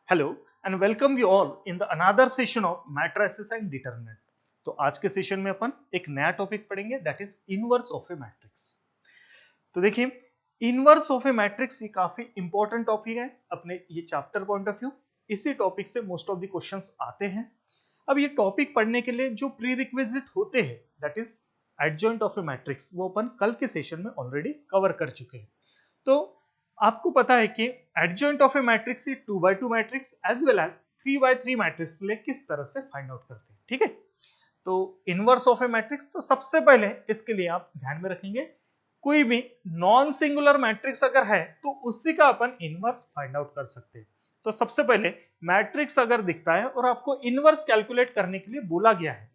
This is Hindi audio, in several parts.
Hello and welcome you all in the another session of matrices and determinant. तो आज के सेशन में अपन एक नया टॉपिक पढ़ेंगे that is inverse of A matrix. तो देखिए, इनवर्स ऑफ ए मैट्रिक्स ये काफी इंपॉर्टेंट टॉपिक है अपने ये चैप्टर पॉइंट ऑफ व्यू। इसी टॉपिक से मोस्ट ऑफ द क्वेश्चंस आते हैं। अब ये टॉपिक पढ़ने के लिए जो प्री रिक्विजिट होते हैं that is adjoint of A matrix, वो अपन कल के सेशन में ऑलरेडी कवर कर चुके हैं। तो आपको पता है कि adjoint of A matrix 2x2 matrix as well as 3x3 matrix के लिए किस तरह से फाइंड आउट करते हैं। ठीक है, तो इनवर्स ऑफ ए मैट्रिक्स, तो सबसे पहले इसके लिए आप ध्यान में रखेंगे कोई भी नॉन सिंगुलर मैट्रिक्स अगर है तो उसी का अपन इनवर्स फाइंड आउट कर सकते हैं। तो सबसे पहले मैट्रिक्स अगर दिखता है और आपको इनवर्स कैलकुलेट करने के लिए बोला गया है,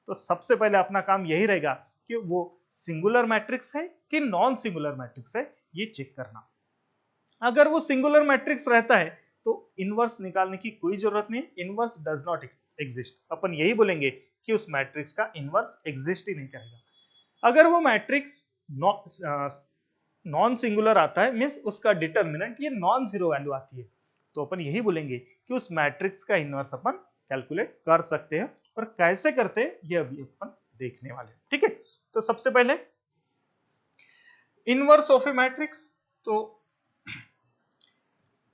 तो सबसे पहले अपना काम यही रहेगा कि वो सिंगुलर मैट्रिक्स है कि नॉन सिंगुलर मैट्रिक्स है, ये चेक करना। अगर वो सिंगुलर मैट्रिक्स रहता है तो इनवर्स निकालने की कोई जरूरत नहीं, इनवर्स डज नॉट एग्जिस्ट। अपन यही बोलेंगे कि उस मैट्रिक्स का इनवर्स एग्जिस्ट ही नहीं करेगा। अगर वो मैट्रिक्स नॉन सिंगुलर आता है मींस उसका डिटरमिनेंट ये नॉन जीरो वैल्यू आती है, तो अपन यही बोलेंगे कि उस मैट्रिक्स का इनवर्स अपन कैलकुलेट कर सकते हैं। और कैसे करते हैं ये अभी अपन देखने वाले हैं। ठीक है, तो सबसे पहले इनवर्स ऑफ ए मैट्रिक्स, तो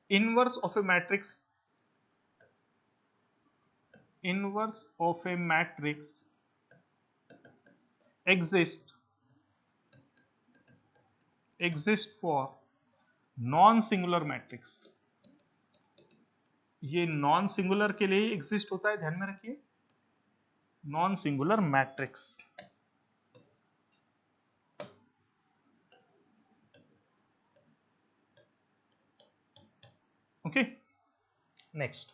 inverse of a matrix exist for non singular matrix. ये नॉन सिंगुलर के लिए एग्जिस्ट होता है, ध्यान में रखिए, non singular matrix. Okay, next.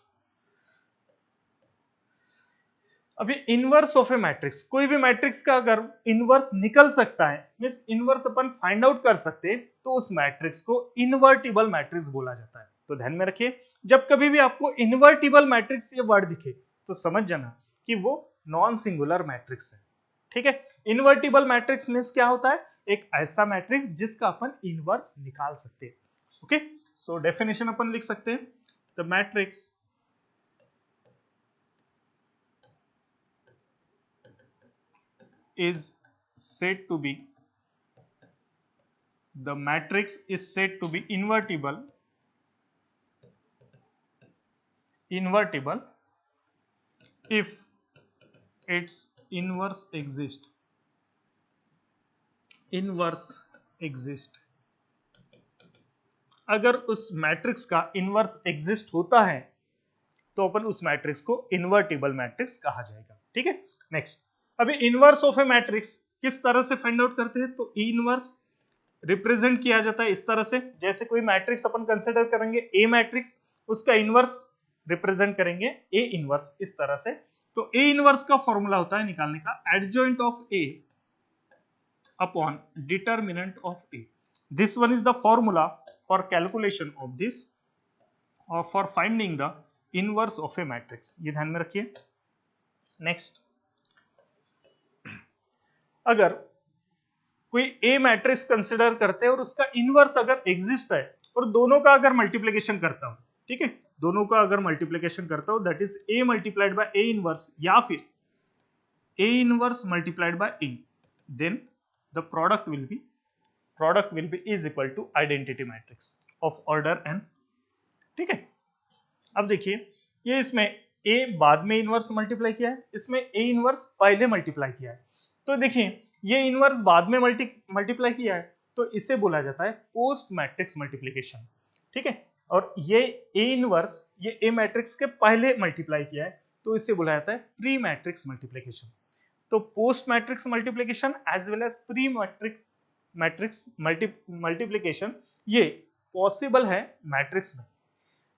अभी इनवर्स ऑफ ए मैट्रिक्स, कोई भी मैट्रिक्स का अगर इनवर्स निकल सकता है मींस इनवर्स अपन फाइंड आउट कर सकते हैं, तो उस मैट्रिक्स को इनवर्टिबल मैट्रिक्स बोला जाता है। तो ध्यान में रखिए, जब कभी भी आपको इनवर्टिबल मैट्रिक्स ये वर्ड दिखे तो समझ जाना कि वो नॉन सिंगुलर मैट्रिक्स है। ठीक है, इनवर्टिबल मैट्रिक्स मींस क्या होता है, एक ऐसा मैट्रिक्स जिसका अपन इनवर्स निकाल सकते हैं। ओके, सो डेफिनेशन अपन लिख सकते हैं, the matrix is said to be invertible if its inverse exist अगर उस मैट्रिक्स का इनवर्स एग्जिस्ट होता है तो अपन उस मैट्रिक्स को इनवर्टिबल मैट्रिक्स कहा जाएगा। ठीक है, नेक्स्ट। अभी इनवर्स ऑफ ए मैट्रिक्स किस तरह से फाइंड आउट करते हैं, तो इनवर्स रिप्रेजेंट किया जाता है इस तरह से, जैसे कोई मैट्रिक्स अपन कंसीडर करेंगे ए मैट्रिक्स, उसका इनवर्स रिप्रेजेंट करेंगे ए इनवर्स इस तरह से। तो ए इनवर्स का फॉर्मूला होता है निकालने का adjoint of A upon determinant of A. This one is the formula for calculation of this और for finding the inverse of A matrix, ये ध्यान में रखिए। नेक्स्ट, अगर कोई ए मैट्रिक्स कंसिडर करते हैं और उसका इनवर्स अगर एग्जिस्ट है और दोनों का अगर मल्टीप्लिकेशन करता हूं, ठीक है, दोनों का अगर मल्टीप्लिकेशन करता हूं that is A multiplied by A inverse या फिर A inverse multiplied by A, then the product will be is equal to identity matrix of order n। ठीक है, अब देखिए, ये इसमें ए बाद में इनवर्स मल्टीप्लाई किया है, इसमें ए इनवर्स पहले मल्टीप्लाई किया है। तो देखिए, ये इनवर्स बाद में मल्टीप्लाई किया है तो इसे बोला जाता है पोस्ट मैट्रिक्स मल्टीप्लिकेशन। ठीक है, और ये ए इनवर्स ये ए मैट्रिक्स के पहले मल्टीप्लाई किया है तो इसे बोला जाता है प्री मैट्रिक्स मल्टीप्लिकेशन। तो post matrix multiplication as well as pre matrix multiplication ये पॉसिबल है मैट्रिक्स में,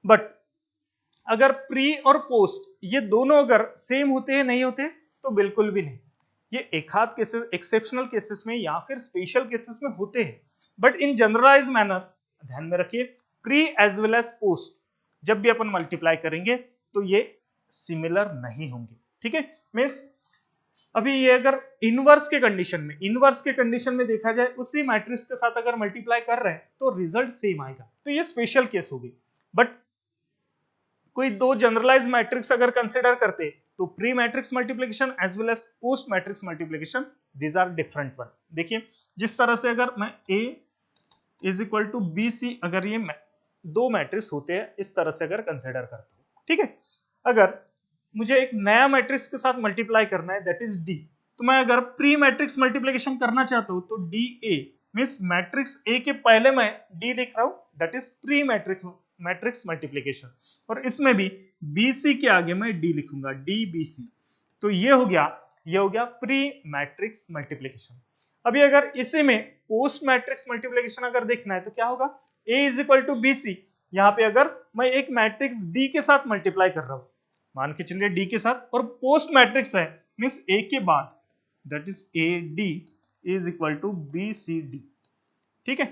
बट अगर प्री और पोस्ट ये दोनों अगर सेम होते हैं नहीं होते तो बिल्कुल भी नहीं। ये एक आध केसेस, एक्सेप्शनल केसेस में या फिर स्पेशल केसेस में होते हैं, बट इन जनरलाइज मैनर ध्यान में रखिए pre as well as post जब भी अपन मल्टीप्लाई करेंगे तो ये सिमिलर नहीं होंगे। ठीक है, मींस अभी ये अगर इनवर्स के कंडीशन में देखा जाए उसी मैट्रिक्स के साथ अगर मल्टीप्लाई कर रहे हैं तो रिजल्ट सेम आएगा, तो ये स्पेशल केस होगी। बट कोई दो जनरलाइज मैट्रिक्स अगर कंसिडर करते तो pre matrix multiplication as well as post matrix multiplication these are different one. देखिए जिस तरह से अगर मैं A is equal to B C, अगर ये दो मैट्रिक्स होते हैं इस तरह से अगर कंसिडर करता हूं, ठीक है, अगर मुझे एक नया मैट्रिक्स के साथ मल्टीप्लाई करना है दैट इज डी, तो मैं अगर प्री मैट्रिक्स मल्टीप्लिकेशन करना चाहता हूं तो D A means matrix A के पहले मैं डी लिख रहा हूं that is pre matrix multiplication, और इसमें भी बीसी के आगे मैं डी लिखूंगा डी बी सी। तो ये हो गया प्री मैट्रिक्स मल्टीप्लिकेशन। अभी अगर इसी में पोस्ट मैट्रिक्स मल्टीप्लिकेशन अगर देखना है तो क्या होगा, A is equal to B C, यहाँ पे अगर मैं एक मैट्रिक्स डी के साथ मल्टीप्लाई कर रहा हूं, मान के चलिए डी के साथ, और पोस्ट मैट्रिक्स है मीन्स ए के बाद that is A D is equal to B C D, ठीक है।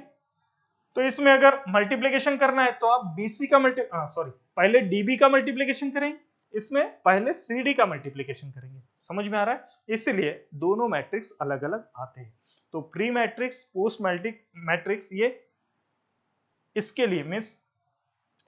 तो इसमें अगर मल्टीप्लिकेशन करना है तो आप बीसी का पहले डीबी का मल्टीप्लिकेशन करेंगे, इसमें पहले सीडी का मल्टीप्लिकेशन करेंगे, समझ में आ रहा है। इसलिए दोनों मैट्रिक्स अलग अलग आते हैं। तो प्री मैट्रिक्स पोस्ट मैट्रिक्स ये इसके लिए मीन्स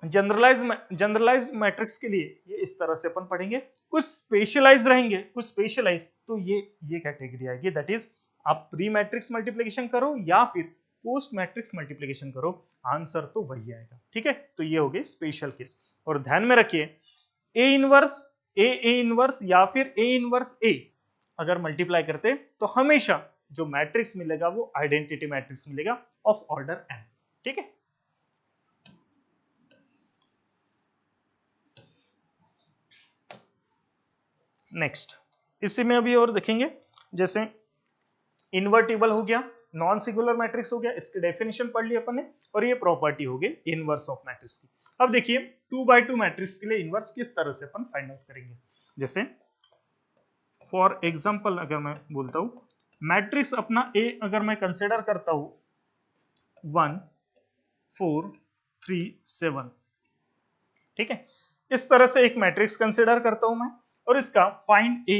जनरलाइज मैट्रिक्स के लिए ये इस तरह से अपन पढ़ेंगे। कुछ स्पेशलाइज रहेंगे, कुछ स्पेशलाइज, तो ये कैटेगरी आएगी दैट इज आप प्री मैट्रिक्स मल्टीप्लिकेशन करो या फिर पोस्ट मैट्रिक्स मल्टीप्लिकेशन करो, आंसर तो वही आएगा, ठीक है। तो ये हो गए स्पेशल केस। और ध्यान में रखिए ए इनवर्स या फिर ए इनवर्स ए अगर मल्टीप्लाई करते तो हमेशा जो मैट्रिक्स मिलेगा वो आइडेंटिटी मैट्रिक्स मिलेगा ऑफ ऑर्डर n, ठीक है। नेक्स्ट इसी में अभी और देखेंगे, जैसे इन्वर्टिबल हो गया, नॉन सिंगुलर मैट्रिक्स हो गया, इसकी डेफिनेशन पढ़ ली अपन ने, और ये प्रॉपर्टी हो गई इनवर्स ऑफ मैट्रिक्स की। अब देखिए 2x2 मैट्रिक्स के लिए इनवर्स किस तरह से अपन फाइंड आउट करेंगे। जैसे फॉर एग्जांपल अगर मैं बोलता हूं मैट्रिक्स अपना ए अगर मैं कंसिडर करता हूं 1 4 3 7, ठीक है, इस तरह से एक मैट्रिक्स कंसिडर करता हूं मैं, और इसका फाइंड ए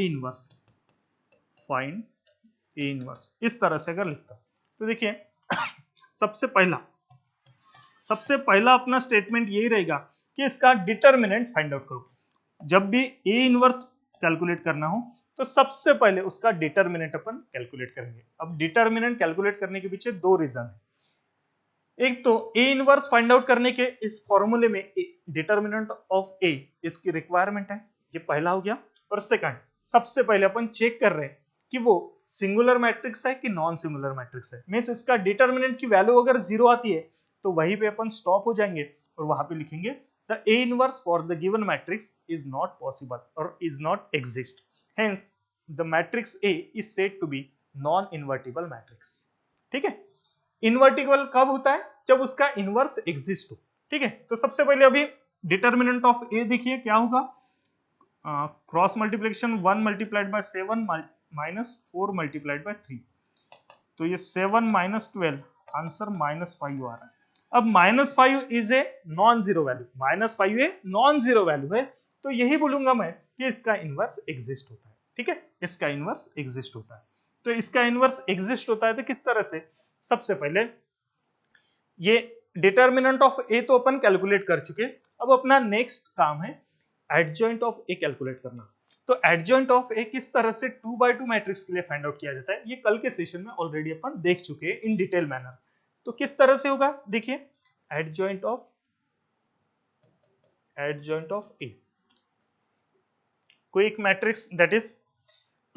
इनवर्स इस तरह से अगर लिखता हूं तो देखिए सबसे पहला अपना स्टेटमेंट यही रहेगा कि इसका डिटर्मिनेंट फाइंड आउट करो। जब भी ए इनवर्स कैलकुलेट करना हो तो सबसे पहले उसका डिटर्मिनेंट अपन कैलकुलेट करेंगे। अब डिटर्मिनेंट कैलकुलेट करने के पीछे दो रीजन है। एक तो ए इनवर्स फाइंड आउट करने के इस फॉर्मूले में डिटर्मिनेंट ऑफ ए इसकी रिक्वायरमेंट है, ये पहला हो गया। और सेकंड सबसे पहले अपन चेक कर रहे हैं कि वो सिंगुलर मैट्रिक्स है कि नॉन सिंगुलर मैट्रिक्स है। मींस इसका डिटर्मिनेंट की वैल्यू अगर 0 आती है तो वहीं पे अपन स्टॉप हो जाएंगे और वहां पे लिखेंगे the A inverse for the given matrix is not possible और is not exist, hence the matrix A is said to be non invertible matrix, ठीक है। इन्वर्टिबल कब होता है, जब उसका इनवर्स एग्जिस्ट हो, ठीक है। तो सबसे पहले अभी डिटर्मिनेंट ऑफ ए देखिए क्या होगा, cross multiplication 1 multiplied by 7 minus 4 multiplied by 3, तो ये 7 माइनस 12 आंसर -5 आ रहा है। अब -5 is a non zero value, -5 a non zero value है, तो यही बोलूंगा मैं कि इसका इनवर्स एग्जिस्ट होता है, ठीक है, इसका इनवर्स एग्जिस्ट होता है। तो इसका इनवर्स एग्जिस्ट होता है तो किस तरह से, सबसे पहले ये डिटर्मिनेंट ऑफ ए तो अपन कैलकुलेट कर चुके, अब अपना नेक्स्ट काम है एडजॉइंट ऑफ ए कैलकुलेट करना। तो एडजॉइंट ऑफ ए किस तरह से 2x2 मैट्रिक्स के लिए फाइंड आउट किया जाता है, ये कल के सेशन में ऑलरेडी अपन देख चुके हैं इन डिटेल मैनर। तो किस तरह से होगा, देखिए एडजॉइंट ऑफ ए, कोई एक matrix that is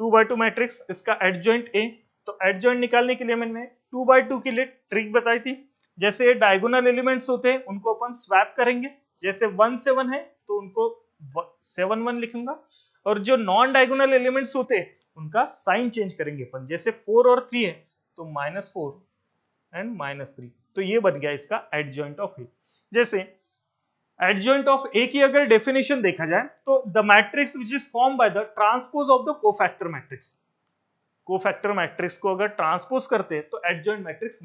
2x2 matrix, इसका एडजॉइंट ए, तो एडजॉइंट निकालने के लिए मैंने 2x2 के लिए ट्रिक बताई थी। जैसे ये डायगोनल एलिमेंट्स होते हैं उनको अपन स्वैप करेंगे, जैसे 1 से 1 है तो उनको 7 1 लिखूंगा, और जो नॉन डायगोनल एलिमेंट्स होते हैं उनका साइन चेंज करेंगे अपन, जैसे 4 और 3 है तो -4 एंड -3, तो ये बन गया इसका एडजॉइंट ऑफ ए। जैसे एडजॉइंट ऑफ ए की अगर डेफिनेशन देखा जाए तो the matrix which is form by the transpose of the cofactor matrix, cofactor matrix को अगर ट्रांसपोज करते हैं तो एडजॉइंट मैट्रिक्स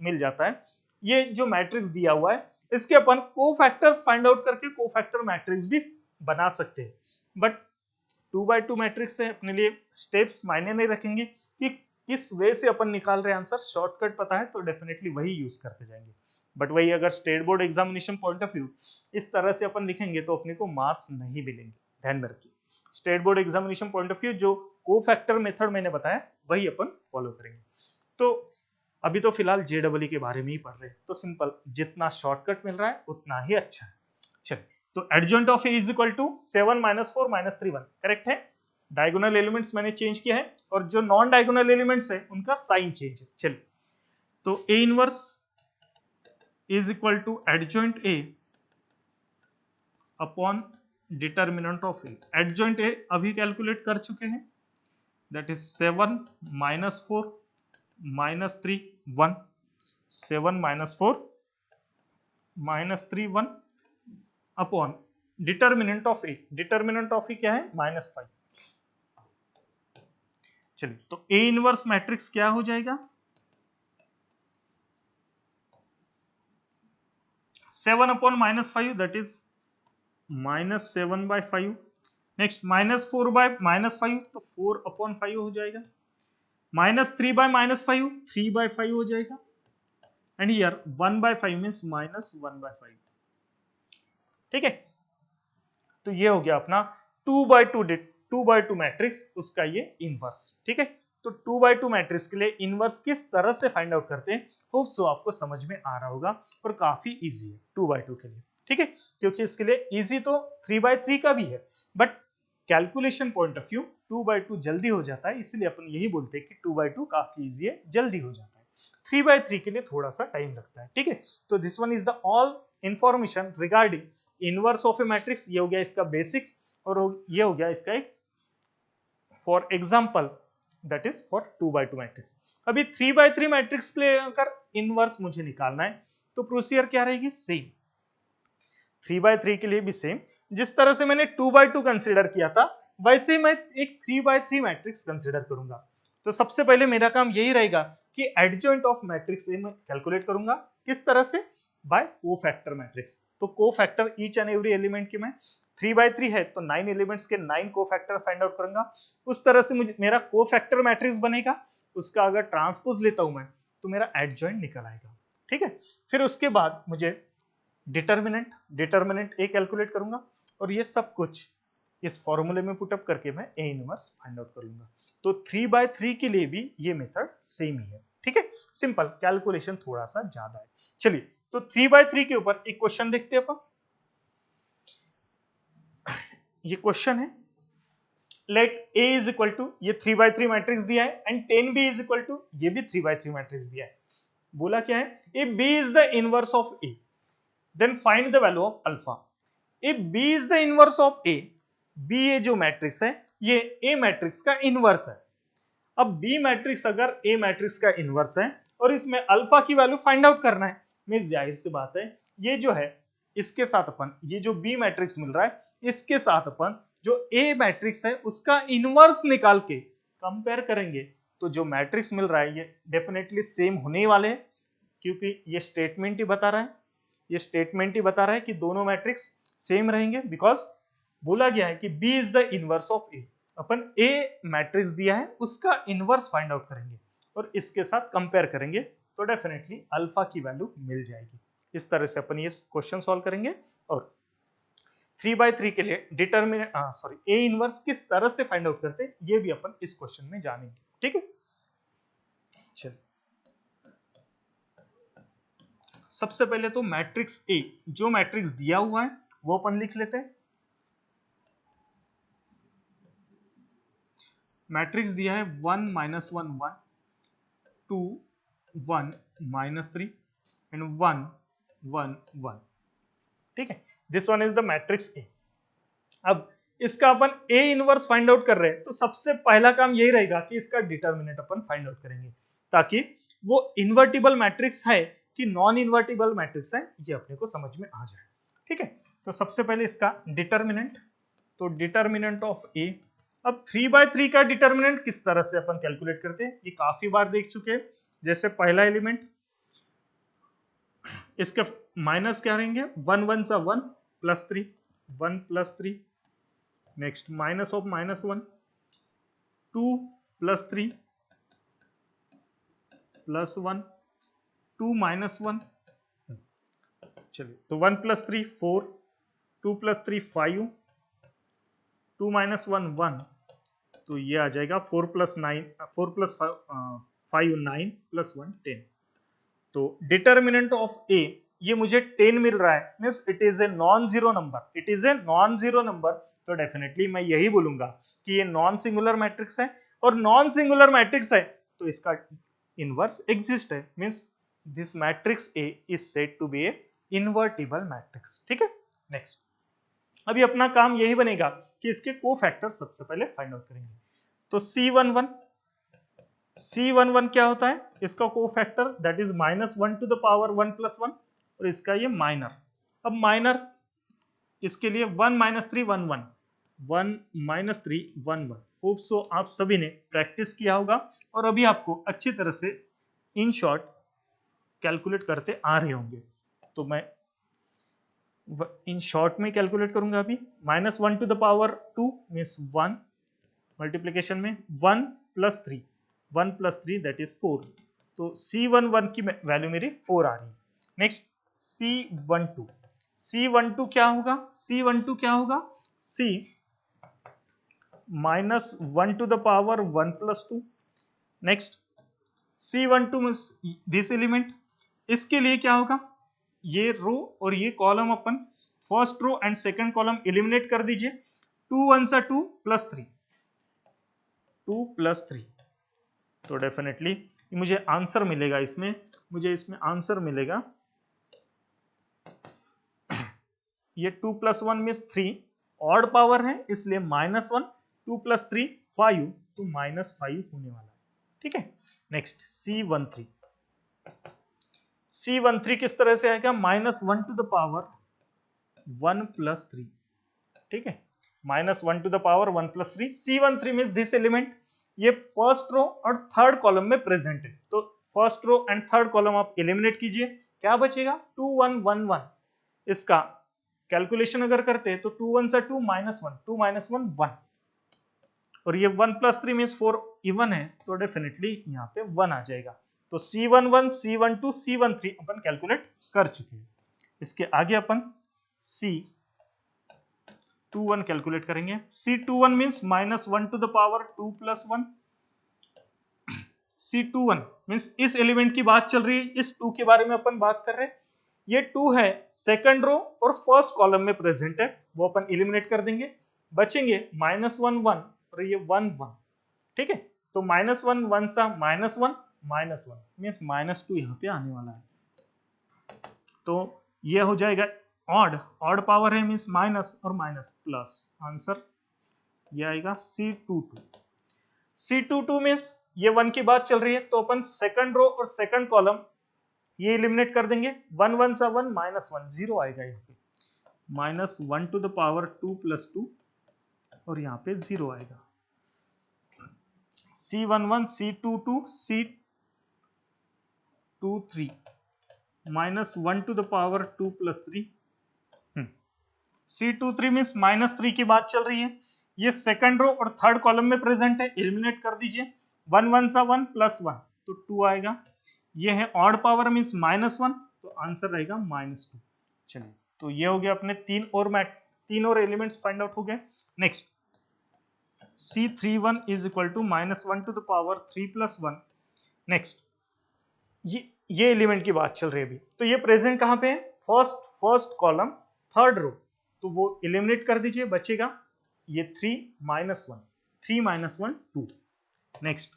मिल जाता है। ये जो मैट्रिक्स दिया हुआ है इसके अपन कोफैक्टर्स फाइंड आउट करके कोफैक्टर मैट्रिक्स भी बना सकते हैं, बट 2x2 मैट्रिक्स से अपने लिए स्टेप्स मायने नहीं रखेंगे कि किस वे से अपन निकाल रहे हैं आंसर, शॉर्टकट पता है तो डेफिनेटली वही यूज करते जाएंगे। बट वही अगर state board examination point of view इस तरह से अपन लिखेंगे तो अपने को मार्क्स नहीं मिलेंगे, ध्यान में रखिए। State board examination point of view जो को फैक्टर मेथड मैंने बताया वही अपन फॉलो करेंगे। तो अभी तो फिलहाल जेडबलई के बारे में ही पढ़ रहे हैं, तो सिंपल, जितना शॉर्टकट मिल रहा है उतना ही अच्छा है। चलिए, तो adjoint of A is equal to 7 - 4 - 3 1 correct है। डायगोनल एलिमेंट्स मैंने चेंज किया है और जो नॉन डायगोनल एलिमेंट्स है उनका साइन चेंज है। चलिए, तो A inverse is equal to adjoint A upon determinant of A. Adjoint A अभी कैलकुलेट कर चुके हैं, that is 7 - 4 - 3 1, 7 - 4 - 3 1 upon determinant of A. Determinant of A क्या है? -5। चलिए, तो ए इनवर्स मैट्रिक्स क्या हो जाएगा? 7 upon -5 that is -7/5। Next -4 by -5 तो 4 अपॉन 5 हो जाएगा। -3 बाय -5 3/5 हो जाएगा। And here 1/5 means -1/5। ठीक है, तो ये हो गया अपना 2/2 मैट्रिक्स, उसका ये इनवर्स। ठीक है, तो 2/2 मैट्रिक्स के लिए इनवर्स किस तरह से फाइंड आउट करते हैं, होप सो आपको समझ में आ रहा होगा और काफी इजी है 2/2 के लिए। ठीक है, क्योंकि इसके लिए इजी तो 3/3 का भी है, but calculation point of view 2/2 जल्दी हो जाता है, इसलिए अपन यही बोलते हैं कि 2/2 काफी इजी है, जल्दी हो जाता है। 3/3 के लिए थोड़ा सा टाइम लगता है। ठीक है, तो this one is the all information regarding inverse of A matrix. ये हो गया इसका बेसिक्स और ये हो गया इसका एक for example, that is for 2/2 matrix. अभी 3/3 मैट्रिक्स के लिए अगर इनवर्स मुझे निकालना है तो प्रोसीजर क्या रहेगी? सेम। 3/3 के लिए भी सेम, जिस तरह से मैंने 2/2 कंसीडर किया था वैसे मैं एक 3/3 मैट्रिक्स कंसीडर करूंगा। तो सबसे पहले मेरा काम यही रहेगा कि एडजॉइंट ऑफ मैट्रिक्स ए मैं कैलकुलेट करूंगा। किस तरह से? By cofactor matrix. तो cofactor each and every element के मैं 3/3 है तो 9 एलिमेंट्स के 9 कोफैक्टर फाइंड आउट करूंगा। उस तरह से मुझे मेरा कोफैक्टर मैट्रिक्स बनेगा, उसका अगर ट्रांसपोज लेता हूं मैं तो मेरा एडजॉइंट निकल आएगा। ठीक है, फिर उसके बाद मुझे डिटर्मिनेंट ए कैलकुलेट करूंगा और ये सब कुछ इस फॉर्मूले में पुटअप करके मैं ए इनवर्स फाइंड आउट करूंगा। तो 3/3 के लिए भी ये मेथड सेम ही है। ठीक है, सिंपल, कैलकुलेशन थोड़ा सा ज्यादा है। चलिए, तो 3/3 के ऊपर एक क्वेश्चन देखते हैं अपन। ये क्वेश्चन है, let A is equal to, ये 3/3 मैट्रिक्स दिया है and 10b is equal to, ये भी 3/3 मैट्रिक्स दिया है। बोला क्या है? If b is the inverse of a then find the value of alpha. if b is the inverse of a, b ये जो मैट्रिक्स है ये a मैट्रिक्स का इनवर्स है। अब b मैट्रिक्स अगर a मैट्रिक्स का इनवर्स है और इसमें अल्फा की वैल्यू फाइंड आउट करना है, मींस जाहिर सी बात है ये जो है इसके साथ अपन, ये जो b मैट्रिक्स मिल रहा है इसके साथ अपन जो a मैट्रिक्स है उसका इनवर्स निकाल के कंपेयर करेंगे तो जो मैट्रिक्स मिल रहा है ये डेफिनेटली सेम होने वाले हैं, क्योंकि ये स्टेटमेंट ही बता रहा है, ये स्टेटमेंट ही बता रहा है कि दोनों मैट्रिक्स सेम रहेंगे, बिकॉज बोला गया है कि B is the inverse of A। Upon A matrix दिया है उसका इनवर्स फाइंड आउट करेंगे और इसके साथ कंपेयर करेंगे तो डेफिनेटली अल्फा की वैल्यू मिल जाएगी। इस तरह से अपन ये क्वेश्चन सॉल्व करेंगे और 3/3 के लिए डिटरमिनेंट ए इनवर्स किस तरह से फाइंड आउट करते हैं ये भी अपन इस क्वेश्चन में जानेंगे। ठीक है, चलिए, सबसे पहले तो मैट्रिक्स ए, जो मैट्रिक्स दिया हुआ है वो अपन लिख लेते हैं। मैट्रिक्स दिया है 1 - 1 1, 2 1 -3 एंड 1 1 1। ठीक है, this one is the matrix ए। अब इसका अपन ए इनवर्स फाइंड आउट कर रहे हैं तो सबसे पहला काम यही रहेगा कि इसका डिटर्मिनेंट अपन फाइंड आउट करेंगे ताकि वो इन्वर्टिबल मैट्रिक्स है कि नॉन इन्वर्टिबल मैट्रिक्स है ये अपने को समझ में आ जाए। ठीक है, तो सबसे पहले इसका डिटर्मिनेंट, तो डिटर्मिनेंट ऑफ ए। अब 3/3 का डिटर्मिनेंट किस तरह से अपन कैलकुलेट करते हैं ये काफी बार देख चुके हैं। जैसे पहला एलिमेंट, इसके माइनस क्या रहेंगे? 1 1 सा 1 +3 1 +3, नेक्स्ट माइनस ऑफ -1 2 +3 +1 2 -1 चलिए तो 1 प्लस 3 4, 2 प्लस 3 5, 2 माइनस 1 1, तो ये आ जाएगा 4 प्लस 9, 4 प्लस 5 9 प्लस 1 10। तो डिटर्मिनेंट ऑफ ए ये मुझे 10 मिल रहा है, means it is a non zero number, it is a non zero number. तो डेफिनेटली मैं यही बोलूंगा कि ये नॉन सिंगुलर मैट्रिक्स है, और नॉन सिंगुलर मैट्रिक्स है तो इसका इनवर्स एग्जिस्ट है, means this matrix A is said to B a invertible matrix. ठीक है, नेक्स्ट अभी अपना काम यही बनेगा कि इसके कोफैक्टर सबसे पहले फाइंड आउट करेंगे। तो C11 क्या होता है, इसका cofactor that is -1 to the power 1 plus 1, और इसका ये माइनर। अब माइनर इसके लिए 1 माइनस 3 1 1, 1 माइनस 3 1 1। होप सो आप सभी ने प्रैक्टिस किया होगा और अभी आपको अच्छी तरह से इन शॉर्ट कैलकुलेट करते आ रहे होंगे। तो मैं इन शॉर्ट में कैलकुलेट करूंगा अभी। -1 to the power 2 means 1, multiplication में 1 प्लस 3, 1 प्लस 3 दैट इज 4। तो C11 की वैल्यू मेरी 4 आ रही है। नेक्स्ट C12 क्या होगा, C12 क्या होगा, C -1 to the power 1 plus 2। Next C12 means this element, इसके लिए क्या होगा, ये रो और ये कॉलम अपन first row and second column eliminate कर दीजिए। 2 1 सा 2 प्लस 3, 2 प्लस 3, तो डेफिनेटली मुझे आंसर मिलेगा इसमें, मुझे इसमें आंसर मिलेगा ये 2 प्लस 1 मीन्स 3, ऑड पावर है इसलिए -1, 2 प्लस 3 5, तो -5 होने वाला है। ठीक है, नेक्स्ट C13 किस तरह से आएगा, -1 टू द पावर 1 प्लस 3। ठीक है, -1 to the power 1 plus 3। C13 means this element, ये फर्स्ट रो और थर्ड कॉलम में प्रेजेंट है, तो first row and third column आप एलिमिनेट कीजिए, क्या बचेगा 2 1 1 1। इसका कैलकुलेशन अगर करते हैं तो 2 1 सा 2 -1, 2 -1 1, और ये 1 प्लस 3 मीन्स 4 इवन है, तो डेफिनेटली यहाँ पे 1 आ जाएगा। तो C11 C12 C13 अपन कैलकुलेट कर चुके हैं। इसके आगे अपन C21 कैलकुलेट करेंगे। C21 means -1 to the power 2 plus 1। C21 means इस एलिमेंट की बात चल रही है, इस 2 के बारे में अपन बात कर रहे हैं। ये 2 है सेकंड रो और फर्स्ट कॉलम में प्रेजेंट है, वो अपन एलिमिनेट कर देंगे, बचेंगे -1 1 और ये 1 1। ठीक है, तो -1 1 सा -1 -1 मीन्स -2 यहाँ पे आने वाला है, तो ये हो जाएगा ऑड, ऑड पावर है मीन्स माइनस और माइनस प्लस, आंसर ये आएगा C22 मीन्स ये 1 की बात चल रही है, तो अपन सेकंड रो और सेकंड कॉलम ये एलिमिनेट कर देंगे। 1 1 सा 1 -1 0 आएगा यहाँ पे, -1 टू द पावर 2 प्लस 2 और यहाँ पे 0 आएगा। C11 C22 C23 -1 to the power 2 plus 3। C23 means -3 की बात चल रही है, ये सेकंड रो और थर्ड कॉलम में प्रेजेंट है, एलिमिनेट कर दीजिए। 1 1 सा 1 प्लस 1 तो 2 आएगा। ये है ऑड पावर मीन्स -1, तो आंसर रहेगा -2। चलिए, तो ये हो गया अपने तीन और एलिमेंट्स फाइंड आउट हो गए। Next C31 is equal to -1 to the power 3 plus 1। Next ये एलिमेंट की बात चल रही है अभी, तो ये प्रेजेंट कहां पे है, फर्स्ट कॉलम थर्ड रो, तो वो एलिमिनेट कर दीजिए, बचेगा ये 3 -1, 3 -1 2। नेक्स्ट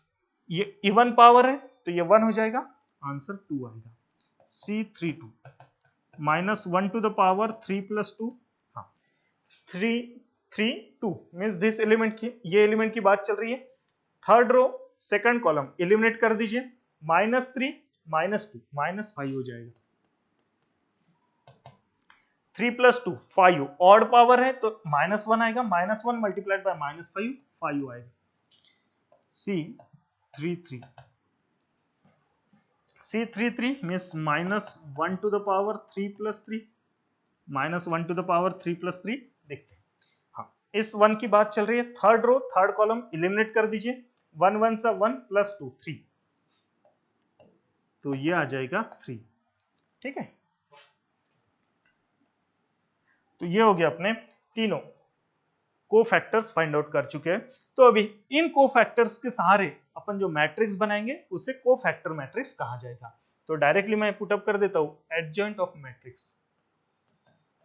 ये इवन पावर है तो ये 1 हो जाएगा, आंसर 2 आएगा। C32 -1 to the power 3 plus 2, हाँ 3 3 2 मीन्स दिस एलिमेंट की, ये एलिमेंट की बात चल रही है, third row second column eliminate कर दीजिए, -3 -2 -5 हो जाएगा। 3 प्लस 2 5, ऑड पावर है तो -1 आएगा, -1 मल्टीप्लाइड बाय -5 5 आएगा। C33 means -1 to the power 3 plus 3, -1 to the power 3 plus 3 देखते हैं। हाँ, इस 1 की बात चल रही है, third row third column eliminate कर दीजिए, 1 1 सा 1 प्लस 2 3, तो ये आ जाएगा 3। ठीक है, तो ये हो गया अपने तीनों कोफैक्टर्स फाइंड आउट कर चुके हैं। तो अभी इन कोफैक्टर्स के सहारे अपन जो मैट्रिक्स बनाएंगे उसे कोफैक्टर मैट्रिक्स कहा जाएगा। तो डायरेक्टली मैं पुट अप कर देता हूं adjoint of matrix,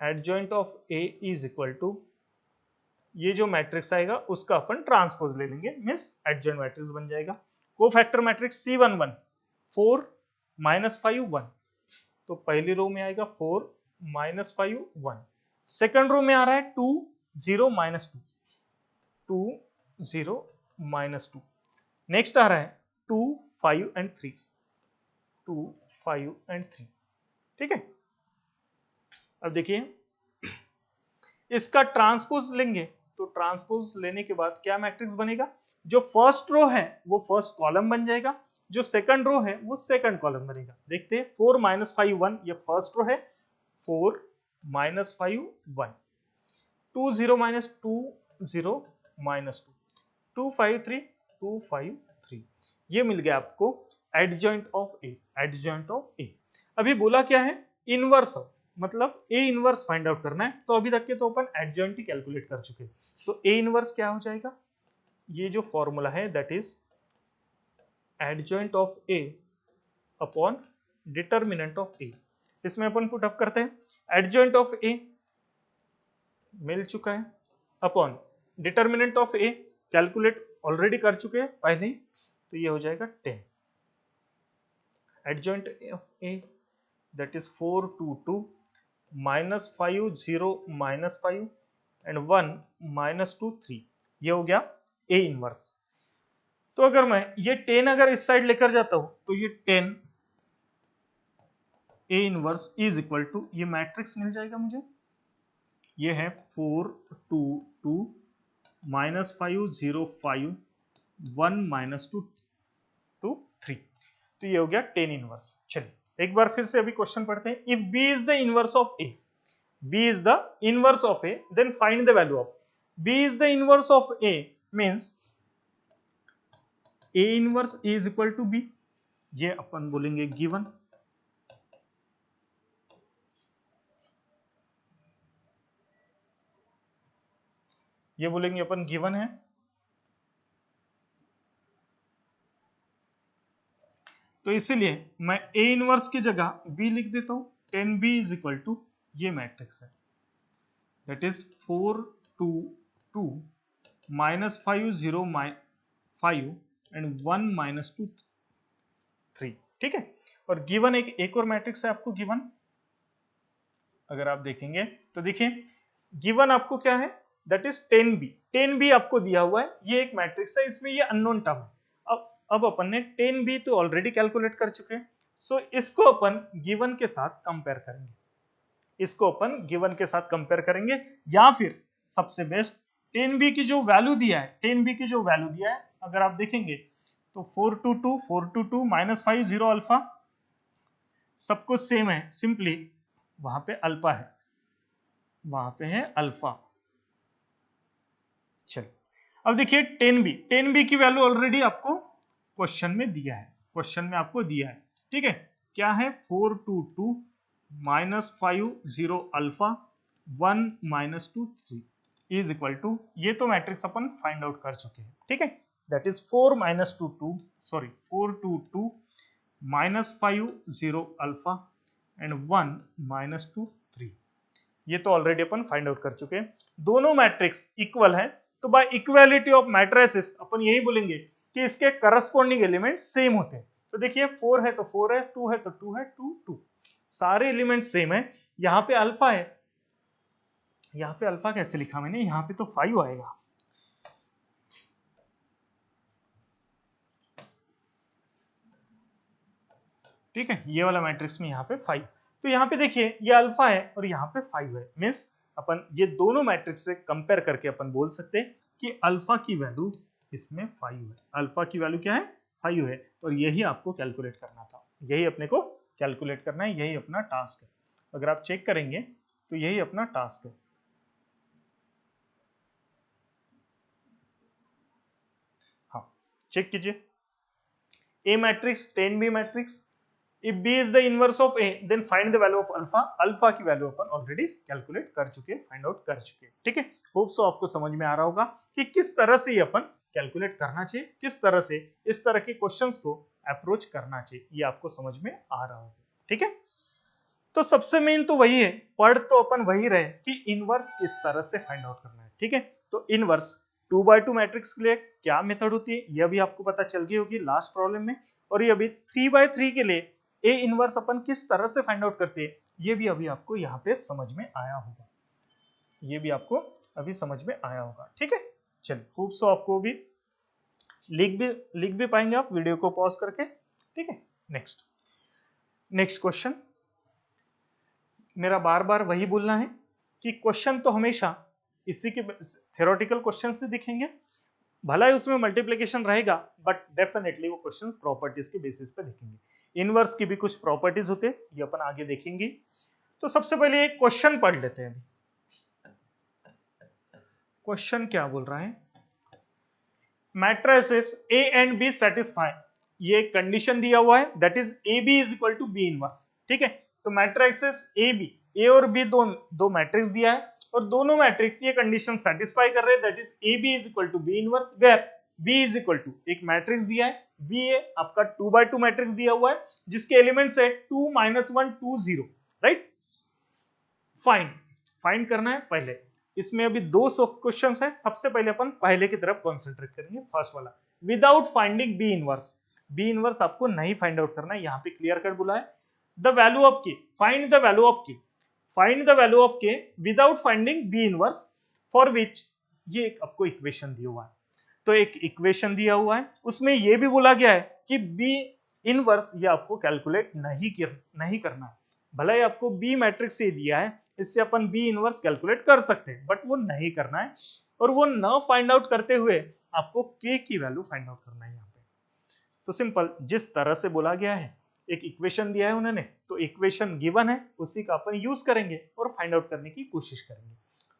adjoint of A is equal to ये जो मैट्रिक्स आएगा उसका अपन ट्रांसपोज ले लेंगे, मींस एडजॉइंट मैट्रिक्स बन जाएगा। कोफैक्टर मैट्रिक्स C11 4 -5 1, तो पहली रो में आएगा 4 -5 1, सेकंड रो में आ रहा है 2 0 -2 2 0 -2, नेक्स्ट आ रहा है 2 5 एंड 3 2 5 एंड 3। ठीक है, अब देखिए इसका ट्रांसपोज लेंगे, तो ट्रांसपोज लेने के बाद क्या मैट्रिक्स बनेगा, जो फर्स्ट रो है वो फर्स्ट कॉलम बन जाएगा, जो सेकंड रो है वो सेकंड कॉलम बनेगा। देखते हैं 4 -5 1 ये फर्स्ट रो है, 4 -5 1, 2 0 -2 0 -2 2 5 3 2 5 3, ये मिल गया आपको adjoint of A, adjoint of A. अभी बोला क्या है, इनवर्स ऑफ, मतलब ए इनवर्स फाइंड आउट करना है। तो अभी तक के तो अपन एडजॉइंट ही कैलकुलेट कर चुके हैं, तो ए इनवर्स क्या हो जाएगा, ये जो फॉर्मूला है that is adjoint of A upon determinant of A. इसमें अपन पुट अप करते हैं एडजॉइंट ऑफ ए मिल चुका है upon determinant of A calculate already कर चुके हैं पहले ही, तो ये हो जाएगा 10। Adjoint of A that is 4 2 2 -5 0 -5 and 1 -2 3, ये हो गया ए इनवर्स। तो अगर मैं ये 10 अगर इस साइड लेकर जाता हूं तो ये 10 A inverse is equal to ये मैट्रिक्स मिल जाएगा मुझे, ये है 4 2 2 -5 0 5 1 -2 2 3, तो ये हो गया 10 इनवर्स। चलिए एक बार फिर से अभी क्वेश्चन पढ़ते हैं। If B is the inverse of A, B is the inverse of A, then find the value of B is the inverse of A means A inverse is equal to B, ये अपन बोलेंगे given, ये बोलेंगे अपन given है। तो इसीलिए मैं A इनवर्स की जगह B लिख देता हूं, 10B is equal to ये मैट्रिक्स है that is 4 2 2 -5 0 5 एंड 1 -2 3। ठीक है, और गिवन एक और मैट्रिक्स है आपको गिवन, अगर आप देखेंगे तो देखिए गिवन आपको क्या है, दैट इज 10b, 10b आपको दिया हुआ है, ये एक मैट्रिक्स है, इसमें ये अननोन टर्म है। अब अपन ने 10b तो ऑलरेडी कैलकुलेट कर चुके हैं, सो इसको अपन गिवन के साथ कंपेयर करेंगे, इसको अपन गिवन के साथ कंपेयर करेंगे, या फिर सबसे बेस्ट 10b की जो वैल्यू दिया है, 10b की जो वैल्यू दिया है अगर आप देखेंगे तो 422 -5 0 अल्फा सब कुछ सेम है, सिंपली वहां पे अल्फा है, वहां पे है अल्फा। चलिए अब देखिए 10b की वैल्यू ऑलरेडी आपको क्वेश्चन में दिया है, क्वेश्चन में आपको दिया है। ठीक है, क्या है 422 -5 0 अल्फा 1 -2 3 इज इक्वल टू, ये तो मैट्रिक्स अपन फाइंड आउट कर चुके हैं। ठीक है, that is 4 -22 sorry 422 -5 0 alpha and 1 -2 3, ये तो ऑलरेडी अपन फाइंड आउट कर चुके हैं। दोनों मैट्रिक्स इक्वल है, तो बाय इक्वालिटी ऑफ मैट्रिसेस अपन यही बोलेंगे कि इसके करस्पॉन्डिंग एलिमेंट सेम होते हैं। तो देखिए 4 है तो 4 है, 2 है तो 2 है, 2 2, सारे एलिमेंट सेम है। यहाँ पे अल्फा है, यहाँ पे अल्फा कैसे लिखा मैंने, यहाँ पे तो 5 आएगा। ठीक है, ये वाला मैट्रिक्स में यहाँ पे 5, तो यहाँ पे देखिए ये अल्फा है और यहाँ पे 5 है, मींस अपन ये दोनों मैट्रिक्स से कंपेयर करके अपन बोल सकते हैं कि अल्फा की वैल्यू इसमें 5 है, अल्फा की वैल्यू क्या है 5 है, और यही आपको कैलकुलेट करना था, यही अपने को कैलकुलेट करना है, यही अपना टास्क है। अगर आप चेक करेंगे तो यही अपना टास्क है। हाँ चेक कीजिए, A matrix 10b matrix if b is the inverse of a then find the value of alpha, alpha की वैल्यू अपन ऑलरेडी कैलकुलेट कर चुके, फाइंड आउट कर चुके, ठीक है। होप सो आपको समझ में आ रहा होगा कि किस तरह से ये अपन कैलकुलेट करना चाहिए, किस तरह से इस तरह के क्वेश्चंस को अप्रोच करना चाहिए, ये आपको समझ में आ रहा होगा, ठीक है। तो सबसे मेन तो वही है, पढ़ तो अपन वही रहे कि इनवर्स किस तरह से फाइंड आउट करना है, ठीक है। तो इनवर्स 2x2 मैट्रिक्स के लिए क्या मेथड होती है ये भी आपको पता चल गई होगी लास्ट प्रॉब्लम में, और ये अभी 3x3 के लिए ए इनवर्स अपन किस तरह से फाइंड आउट करते हैं ये भी अभी आपको यहाँ पे समझ में आया होगा, ये भी आपको अभी समझ में आया होगा, ठीक है। चलिए होप सो आपको भी लिख भी पाएंगे आप वीडियो को पॉज करके, ठीक है। नेक्स्ट क्वेश्चन, मेरा बार बार वही बोलना है कि क्वेश्चन तो हमेशा इसी के थ्योरेटिकल क्वेश्चन से दिखेंगे, भला ही उसमें मल्टीप्लिकेशन रहेगा बट डेफिनेटली वो क्वेश्चन प्रॉपर्टीज के बेसिस पे देखेंगे। इनवर्स की भी कुछ प्रॉपर्टीज होते हैं, ये अपन आगे देखेंगे। तो सबसे पहले एक क्वेश्चन पढ़ लेते हैं। क्वेश्चन क्या बोल रहा है, matrices A and B satisfy, ये एक कंडीशन दिया हुआ है that is A B is equal to B inverse, ठीक है। तो मैट्रिसेस ए बी, ए और बी दो मैट्रिक्स दिया है और दोनों मैट्रिक्स ये कंडीशन सेटिस्फाई कर रहे हैं that is A B is equal to B inverse, where B is equal to एक मैट्रिक्स दिया है, बी ए आपका 2x2 मैट्रिक्स दिया हुआ है जिसके एलिमेंट्स है 2 -1 2 0, राइट। फाइंड करना है पहले, इसमें अभी दो क्वेश्चन है, सबसे पहले अपन पहले की तरफ कॉन्सेंट्रेट करेंगे, फर्स्ट वाला without finding B inverse. B inverse आपको नहीं फाइंड आउट करना है, यहाँ पे क्लियर कट बोला है the value of K, find the value of K, find the value of K without finding B inverse for which, ये एक आपको इक्वेशन दिया हुआ है। तो एक इक्वेशन दिया हुआ है उसमें ये भी बोला गया है कि बी इनवर्स ये आपको कैलकुलेट नहीं करना है, भले ही आपको बी मैट्रिक्स से दिया है इससे अपन बी इनवर्स कैलकुलेट कर सकते हैं बट वो नहीं करना है, और वो न फाइंड आउट करते हुए आपको के की वैल्यू फाइंड आउट करना है यहाँ पे। तो सिंपल जिस तरह से बोला गया है, एक इक्वेशन दिया है उन्होंने, तो इक्वेशन गिवन है उसी का अपन यूज करेंगे और फाइंड आउट करने की कोशिश करेंगे।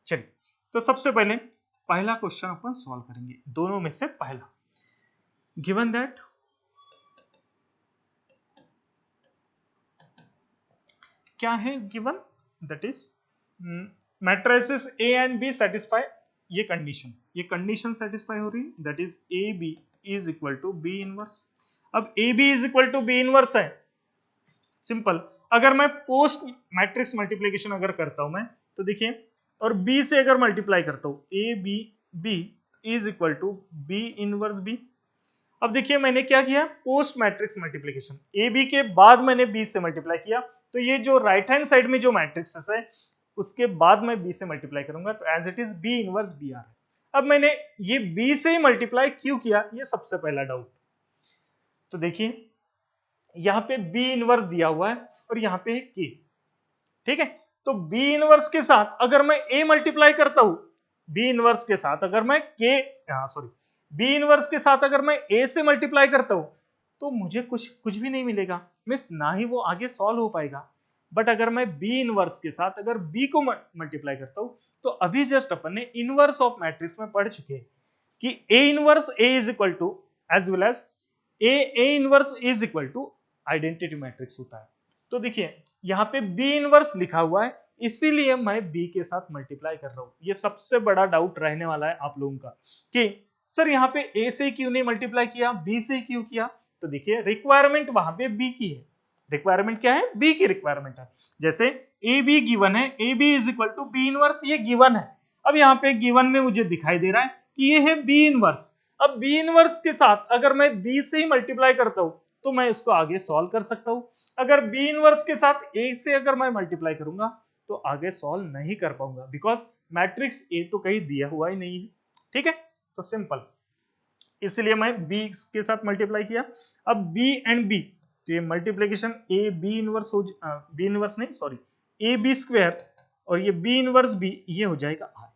चलिए तो सबसे पहले पहला क्वेश्चन अपन सॉल्व करेंगे, दोनों में से पहला, गिवन दैट क्या है given, that is matrices A and B satisfy, ये कंडीशन सेटिस्फाई हो रही है that is A B is equal to B inverse. अब A B is equal to B inverse है, सिंपल अगर मैं पोस्ट मैट्रिक्स मल्टीप्लीकेशन अगर करता हूं मैं, तो देखिए और बी से अगर मल्टीप्लाई करता हूं A B B is equal to B inverse B. अब देखिए मैंने क्या किया, post matrix multiplication, A B के बाद मैंने बी से मल्टीप्लाई किया, तो ये जो राइट हैंड साइड में जो मैट्रिक्स है उसके बाद मैं बी से मल्टीप्लाई करूंगा, तो as it is B inverse B R. अब मैंने ये बी से ही मल्टीप्लाई क्यों किया, ये सबसे पहला डाउट। तो देखिए यहाँ पे बी इनवर्स दिया हुआ है और यहाँ पे के, ठीक है। तो बी इनवर्स के साथ अगर मैं ए मल्टीप्लाई करता हूं, बी इनवर्स के साथ अगर मैं बी इनवर्स के साथ अगर मैं ए से मल्टीप्लाई करता हूं तो मुझे कुछ भी नहीं मिलेगा, मींस ना ही वो आगे सॉल्व हो पाएगा। बट अगर मैं बी इनवर्स के साथ अगर बी को मल्टीप्लाई करता हूं, तो अभी जस्ट अपन ने इनवर्स ऑफ मैट्रिक्स में पढ़ चुके हैं कि A inverse A is equal to as well as A inverse is equal to identity matrix होता है। तो देखिए यहाँ पे बी इनवर्स लिखा हुआ है इसीलिए मैं बी के साथ मल्टीप्लाई कर रहा हूं। ये सबसे बड़ा डाउट रहने वाला है आप लोगों का कि सर यहाँ पे ए से क्यों नहीं मल्टीप्लाई किया, बी से क्यों किया। तो देखिए रिक्वायरमेंट वहां पे बी की है, रिक्वायरमेंट क्या है, बी की रिक्वायरमेंट है। जैसे ए बी गिवन है, A B is equal to B inverse, ये गिवन है। अब यहाँ पे गिवन में मुझे दिखाई दे रहा है कि ये है बी इनवर्स। अब बी इनवर्स के साथ अगर मैं बी से ही मल्टीप्लाई करता हूं तो मैं इसको आगे सॉल्व कर सकता हूं। अगर बी इनवर्स के साथ ए से अगर मैं मल्टीप्लाई करूंगा तो आगे सॉल्व नहीं कर पाऊंगा, बिकॉज मैट्रिक्स ए तो कहीं दिया हुआ ही नहीं है, ठीक है। तो सिंपल इसलिए मैं बी के साथ मल्टीप्लाई किया। अब बी एंड बी, तो ये मल्टीप्लीकेशन ए बी इनवर्स हो, बी इनवर्स नहीं सॉरी ए बी स्क्वायर और ये बी इनवर्स बी, ये हो जाएगा आर।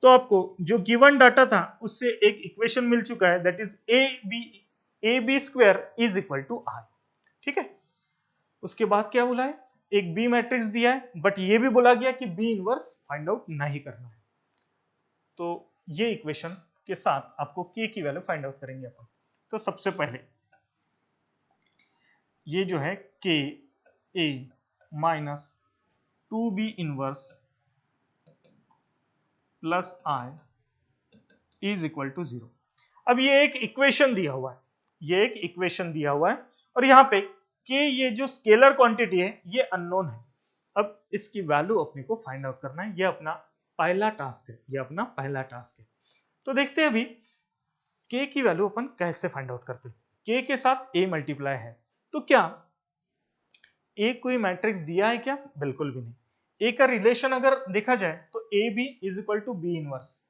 तो आपको जो गिवन डाटा था उससे एक इक्वेशन मिल चुका है that is A B square is equal to R, ठीक है। उसके बाद क्या बोला है, एक बी मैट्रिक्स दिया है बट ये भी बोला गया कि बी इनवर्स फाइंड आउट नहीं करना है। तो ये इक्वेशन के साथ आपको के की वैल्यू फाइंड आउट करेंगे अपन। तो सबसे पहले ये जो है के A minus 2b inverse plus I is equal to 0। अब ये एक इक्वेशन दिया हुआ है, ये एक इक्वेशन दिया हुआ है और यहाँ पे के ये जो स्केलर क्वांटिटी है ये अननोन है। अब इसकी वैल्यू अपने को फाइंड आउट करना है, ये अपना पहला टास्क है, ये अपना पहला टास्क है। तो देखते हैं अभी के की वैल्यू अपन कैसे फाइंड आउट करते हैं। के के साथ ए मल्टीप्लाई है, तो क्या ए कोई मैट्रिक्स दिया है क्या? बिल्कुल भी नहीं। ए का रिलेशन अगर देखा जाए तो A B is equal to B inverse,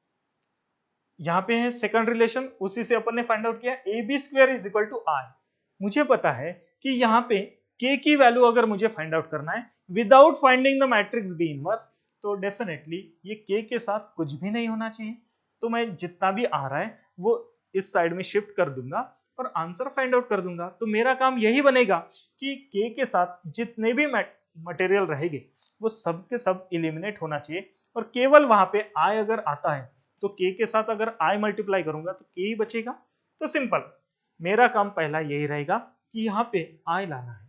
यहाँ पे है सेकंड रिलेशन, उसी से अपन ने फाइंड आउट किया A B square is equal to I. मुझे पता है कि यहाँ पे के की वैल्यू अगर मुझे फाइंड आउट करना है without finding the matrix B inverse, तो डेफिनेटली ये के साथ कुछ भी नहीं होना चाहिए। तो मैं जितना भी आ रहा है वो इस साइड में शिफ्ट कर दूंगा और आंसर फाइंड आउट कर दूंगा। तो मेरा काम यही बनेगा कि के साथ जितने भी मटेरियल रहेंगे वो सब के सब इलिमिनेट होना चाहिए और केवल वहां पे आई अगर आता है तो के साथ अगर आई मल्टीप्लाई करूंगा तो के ही बचेगा। तो सिंपल, मेरा काम पहला यही रहेगा कि यहाँ पे आई लाना है।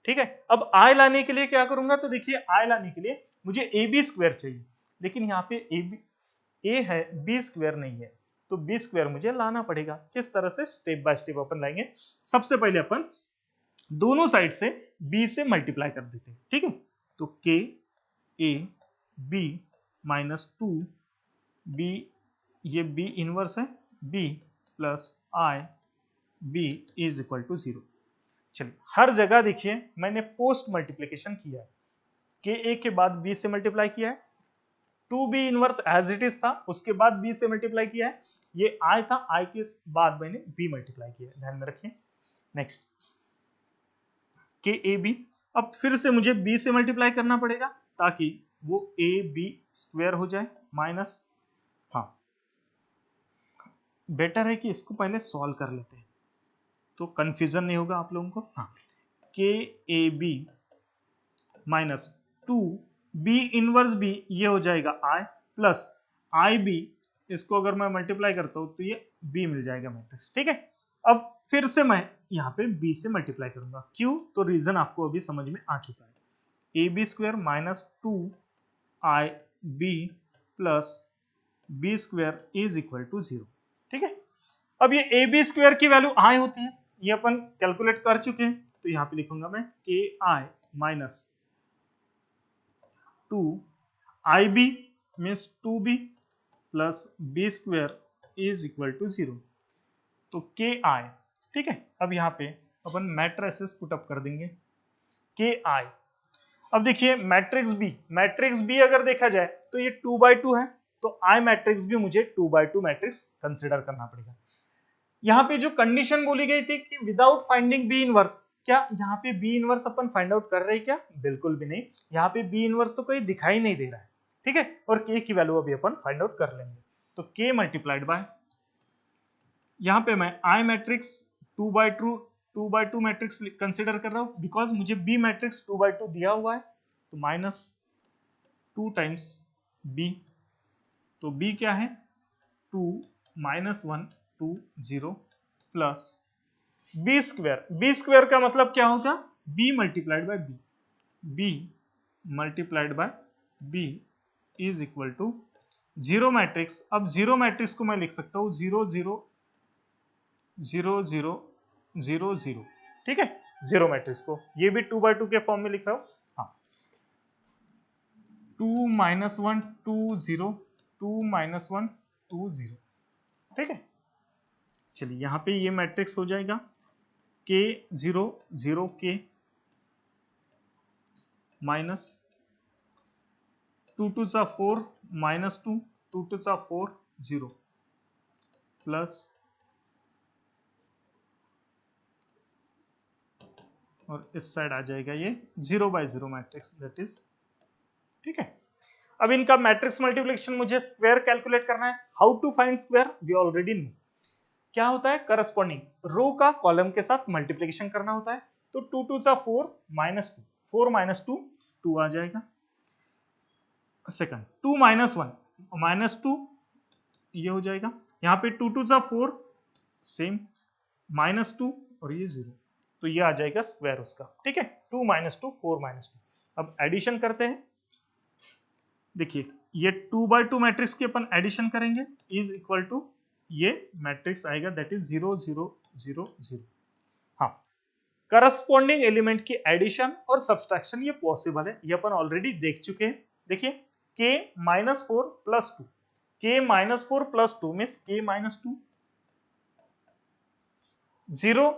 ठीक है, अब आई लाने के लिए क्या करूंगा? तो देखिए आई लाने के लिए मुझे ए बी स्क्वायर चाहिए, लेकिन यहाँ पे ए है, बी स्क्वायर नहीं है, तो बी स्क्वायर मुझे लाना पड़ेगा। किस तरह से? स्टेप बाय स्टेप अपन लाएंगे। सबसे पहले अपन दोनों साइड से बी से मल्टीप्लाई कर देते हैं। ठीक है, तो K A B minus 2 B, ये बी इनवर्स है, B plus I B is equal to 0। चलिए हर जगह देखिए मैंने पोस्ट मल्टीप्लीकेशन किया है, के ए के बाद बी से मल्टीप्लाई किया है, 2b inverse as it is था, उसके बाद बी से मल्टीप्लाई किया है, ये आई था, आई के बाद मैंने बी मल्टीप्लाई किया है, ध्यान में रखिए। नेक्स्ट के ए बी, अब फिर से मुझे बी से मल्टीप्लाई करना पड़ेगा ताकि वो ए बी स्क्वायर हो जाए माइनस, हाँ बेटर है कि इसको पहले सॉल्व कर लेते हैं तो कंफ्यूजन नहीं होगा आप लोगों को। हाँ, K A B minus 2 B inverse B, ये हो जाएगा आई प्लस आई बी, इसको अगर मैं मल्टीप्लाई करता हूं तो ये बी मिल जाएगा मैट्रिक्स। ठीक है, अब फिर से मैं यहाँ पे बी से मल्टीप्लाई करूंगा, क्यों? तो रीजन आपको अभी समझ में आ चुका है, A B square minus 2 I B plus B square is equal to 0। ठीक है, अब ये ए बी स्क्वायर की वैल्यू आई होती है, ये अपन कैलकुलेट कर चुके हैं, तो यहाँ पे लिखूंगा मैं के I minus 2 I B means 2b plus B square is equal to 0, तो के आई। ठीक है, अब यहाँ पे अपन मैट्रिसेस पुटअप कर देंगे, के आई। अब देखिए मैट्रिक्स बी अगर देखा जाए तो ये 2/2 है, तो आई मैट्रिक्स भी मुझे 2/2 मैट्रिक्स कंसिडर करना पड़ेगा। यहाँ पे जो कंडीशन बोली गई थी कि विदाउट फाइंडिंग बी इनवर्स, क्या यहाँ पे बी इनवर्स अपन फाइंड आउट कर रहे हैं क्या? बिल्कुल भी नहीं, यहाँ पे बी इनवर्स तो कोई दिखाई नहीं दे रहा है। ठीक है, और के की वैल्यू अभी अपन फाइंड आउट कर लेंगे, तो के मल्टीप्लाइड बाय, यहाँ पे मैं आई मैट्रिक्स 2/2 मैट्रिक्स कंसिडर कर रहा हूँ बिकॉज मुझे बी मैट्रिक्स 2/2 दिया हुआ है, तो माइनस 2 टाइम्स बी, तो बी क्या है 2 माइनस 1 2 0 प्लस बी स्क्वायर का मतलब क्या होगा? B multiplied by B, B multiplied by B is equal to 0 matrix. अब 0 मैट्रिक्स को मैं लिख सकता हूं 0 0 0 0 0 0। ठीक है, 0 मैट्रिक्स को ये भी 2/2 के फॉर्म में लिख रहा हूं। हाँ, 2 माइनस 1 2 0 2 माइनस 1 2 0। ठीक है, चलिए यहाँ पे ये मैट्रिक्स हो जाएगा के 0 0 के माइनस 2 2 सा 4 माइनस 2 2 2 सा 4 0 प्लस, और इस साइड आ जाएगा ये 0/0 मैट्रिक्स, दैट इज। ठीक है, अब इनका मैट्रिक्स मल्टीप्लिकेशन मुझे स्क्वायर कैलकुलेट करना है। How to find square? We already know क्या होता है, करस्पॉन्डिंग रो का कॉलम के साथ मल्टीप्लिकेशन करना होता है। तो 2 2 सा 4 माइनस 2 4 माइनस 2 2 आ जाएगा, सेकंड 2 माइनस 1 माइनस 2, ये हो जाएगा। यहाँ पे 2 2 सा 4 सेम माइनस 2 और ये 0, तो ये आ जाएगा स्क्वायर उसका, ठीक है। 2 - 2 4 - 2। अब एडिशन करते हैं, देखिए ये 2/2 मैट्रिक्स की अपन एडिशन करेंगे इज इक्वल टू ये मैट्रिक्स आएगा दैट इज 0 0 0 0। हाँ, करस्पॉन्डिंग एलिमेंट की एडिशन और सब्सट्रैक्शन ये पॉसिबल है, ये अपन ऑलरेडी देख चुके हैं। देखिए k - 4 + 2, k - 4 + 2 means k - 2, 0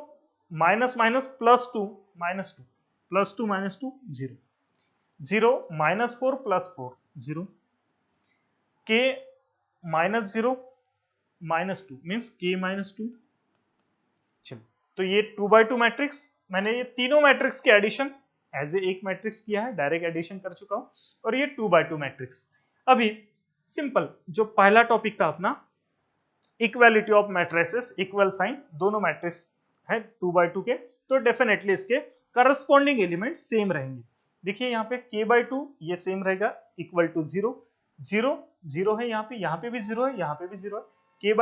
minus minus +2 - 2 +2 - 2 0, 0 - 4 + 4 0, k -0 -2 means k -2। चलो, तो ये 2/2 मैट्रिक्स, मैंने ये तीनों मैट्रिक्स की एडिशन एज ए एक मैट्रिक्स किया है, डायरेक्ट एडिशन कर चुका हूं, और ये 2/2 मैट्रिक्स। अभी सिंपल जो पहला टॉपिक था अपना, equality of matrices, equal sign, दोनों मैट्रिक्स है 2/2 के, तो डेफिनेटली इसके करस्पॉन्डिंग एलिमेंट सेम रहेंगे। देखिए यहाँ पे k/2 ये सेम रहेगा इक्वल टू 0 0 0 है, यहाँ पे भी 0 है, यहाँ पे भी 0 है, k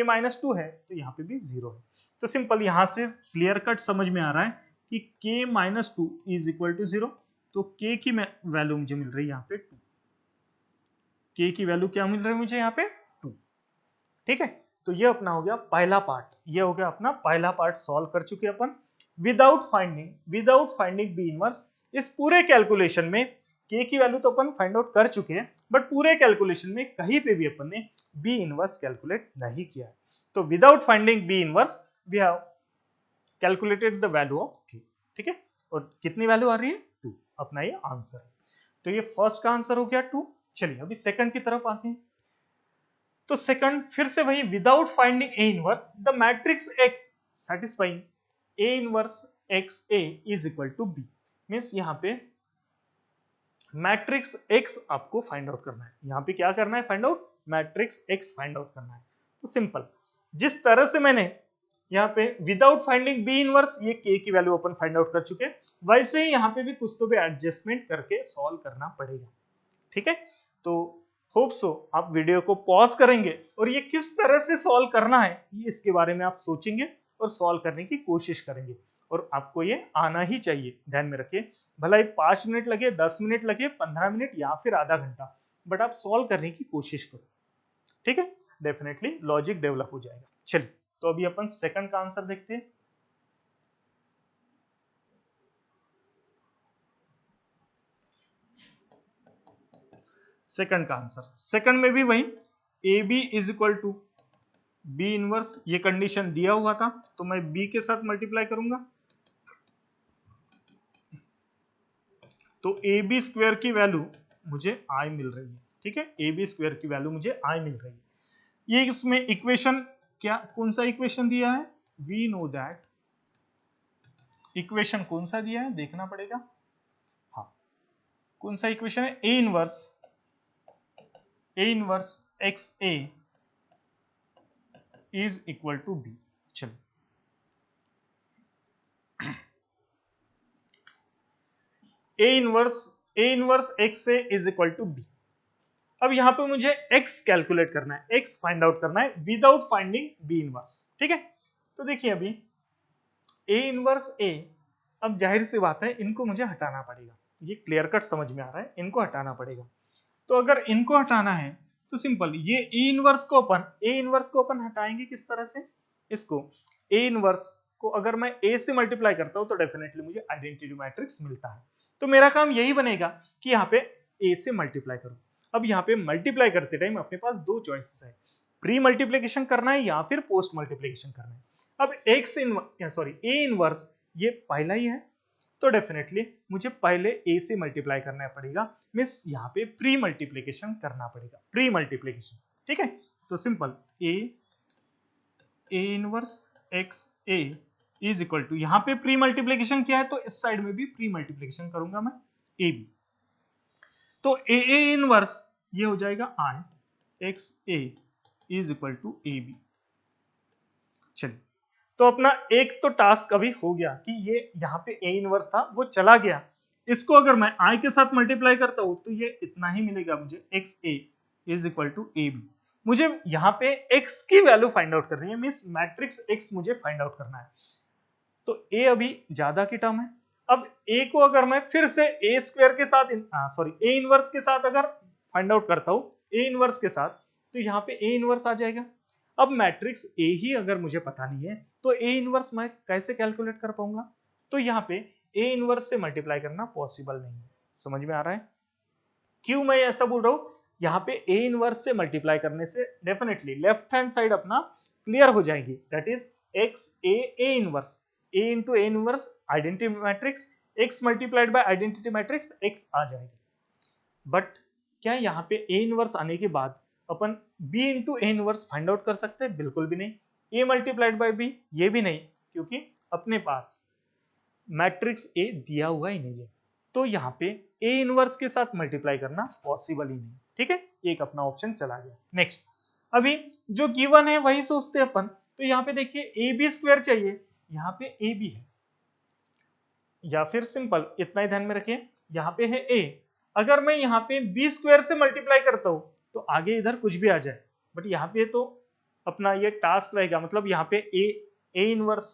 -2 है तो यहाँ पे भी 0 है। तो सिंपल यहाँ से क्लियर कट समझ में आ रहा है कि k -2 इज इक्वल टू 0, तो k की वैल्यू मुझे मिल रही है यहाँ पे 2, k की वैल्यू क्या मिल रही है मुझे यहाँ पे 2, ठीक है। तो ये अपना हो गया पहला पार्ट, ये हो गया अपना पहला पार्ट, सॉल्व कर चुके अपन विदाउट फाइंडिंग बी इनवर्स। इस पूरे कैलकुलेशन में k की वैल्यू तो अपन फाइंड आउट कर चुके हैं, बट पूरे कैलकुलेशन में कहीं पे भी अपन ने बी इनवर्स कैलकुलेट नहीं किया है। तो without finding B inverse we have calculated the value of k, ठीक है। और कितनी वैल्यू आ रही है 2, अपना ये आंसर है। तो ये फर्स्ट का आंसर हो गया 2। चलिए अभी सेकंड की तरफ आते हैं। तो सेकंड फिर से वही, without finding A inverse the matrix X satisfying A inverse X A is equal to B, means यहाँ पे मैट्रिक्स एक्स आपको फाइंड आउट करना है। यहाँ पे क्या करना है, find out matrix X find out करना है। तो सिंपल, जिस तरह से मैंने यहाँ पे विदाउट फाइंडिंग बी इनवर्स ये k की वैल्यू अपन फाइंड आउट कर चुके, वैसे ही यहाँ पे भी कुछ तो भी एडजस्टमेंट करके सॉल्व करना पड़ेगा, ठीक है। तो होप सो आप वीडियो को पॉज करेंगे और ये किस तरह से सॉल्व करना है ये इसके बारे में आप सोचेंगे और सॉल्व करने की कोशिश करेंगे, और आपको ये आना ही चाहिए। ध्यान में रखिए, भला ही 5 मिनट लगे, 10 मिनट लगे, 15 मिनट या फिर आधा घंटा, बट आप सॉल्व करने की कोशिश करो, ठीक है। डेफिनेटली लॉजिक डेवलप हो जाएगा। चलिए तो अभी अपन सेकंड का आंसर देखते हैं। सेकंड का आंसर, सेकंड में भी वही A B is equal to B inverse, ये कंडीशन दिया हुआ था, तो मैं बी के साथ मल्टीप्लाई करूंगा, तो ए बी स्क्वायर की वैल्यू मुझे आई मिल रही है, ठीक है। ए बी स्क्वायर की वैल्यू मुझे आई मिल रही है। ये इसमें इक्वेशन क्या, कौन सा इक्वेशन दिया है, वी नो दैट, इक्वेशन कौन सा दिया है देखना पड़ेगा। हाँ, कौन सा इक्वेशन है, A inverse X A is equal to B. चलो A inverse X A is equal to B. अब यहां पे मुझे x कैलकुलेट करना है, x फाइंड आउट करना है विदाउट फाइंडिंग बी इनवर्स, ठीक है। तो देखिए अभी a इनवर्स a, अब जाहिर सी बात है इनको मुझे हटाना पड़ेगा, ये क्लियर कट समझ में आ रहा है, इनको हटाना पड़ेगा। तो अगर इनको हटाना है तो सिंपल ये a इनवर्स को अपन हटाएंगे किस तरह से, इसको a इनवर्स को अगर मैं a से मल्टीप्लाई करता हूं तो डेफिनेटली मुझे आइडेंटिटी मैट्रिक्स मिलता है। तो मेरा काम यही बनेगा कि यहाँ पे a से मल्टीप्लाई करूं। अब यहाँ पे मल्टीप्लाई करते टाइम अपने पास दो चॉइसेस है, प्री मल्टीप्लिकेशन करना है या फिर पोस्ट मल्टीप्लिकेशन करना है। अब ए इनवर्स ये पहला ही है, तो डेफिनेटली मुझे पहले ए से मल्टीप्लाई करना पड़ेगा, मींस यहाँ पे प्री मल्टीप्लिकेशन करना पड़ेगा, प्री मल्टीप्लिकेशन, ठीक है। तो simple A inverse X A is equal to, यहाँ पे प्री मल्टीप्लिकेशन किया है तो इस साइड में भी प्री मल्टीप्लिकेशन करूंगा मैं ए बी, तो ए इनवर्स ये हो जाएगा I X A is equal to A B. चलिए तो अपना एक तो टास्क अभी हो गया कि ये यहाँ पे ए इनवर्स था वो चला गया, इसको अगर मैं आई के साथ मल्टीप्लाई करता हूं तो ये इतना ही मिलेगा मुझे, X A is equal to A B. मुझे यहाँ पे x की वैल्यू फाइंड आउट करनी है, मींस मैट्रिक्स x मुझे फाइंड आउट करना है। तो a अभी ज्यादा की टर्म है। अब a को अगर मैं फिर से a स्क्वायर के साथ a इनवर्स के साथ अगर फाइंड आउट करता हूं, a इनवर्स के साथ, तो यहाँ पे a इनवर्स आ जाएगा। अब मैट्रिक्स A ही अगर मुझे पता नहीं है तो A इनवर्स मैं कैसे कैलकुलेट कर पाऊंगा? तो यहाँ पे A इनवर्स से मल्टीप्लाई करना पॉसिबल नहीं है। समझ में आ रहा है क्यों मैं ऐसा बोल रहा हूं? यहाँ पे A इनवर्स से मल्टीप्लाई करने से डेफिनेटली लेफ्ट हैंड साइड अपना क्लियर हो जाएगी, that is X A inverse, A into A inverse identity matrix, x multiplied by identity matrix x आ जाएगी। बट क्या यहाँ पे A इनवर्स आने के बाद अपन B into A inverse find out कर सकते हैं? बिल्कुल भी नहीं। A मल्टीप्लाइड बाय B ये भी नहीं, क्योंकि अपने पास मैट्रिक्स A दिया हुआ ही नहीं है। तो यहाँ पे A इनवर्स के साथ मल्टीप्लाई करना पॉसिबल ही नहीं। ठीक है, एक अपना ऑप्शन चला गया। नेक्स्ट, अभी जो गिवन है वही सोचते हैं अपन। तो यहाँ पे देखिए ए बी स्क्वायर चाहिए, यहाँ पे ए बी है, या फिर सिंपल इतना ही ध्यान में रखिए, यहाँ पे है ए। अगर मैं यहाँ पे बी स्क्वायर से मल्टीप्लाई करता हूँ तो आगे इधर कुछ भी आ जाए, बट यहाँ पे तो अपना ये टास्क रहेगा, मतलब यहाँ पे ए इनवर्स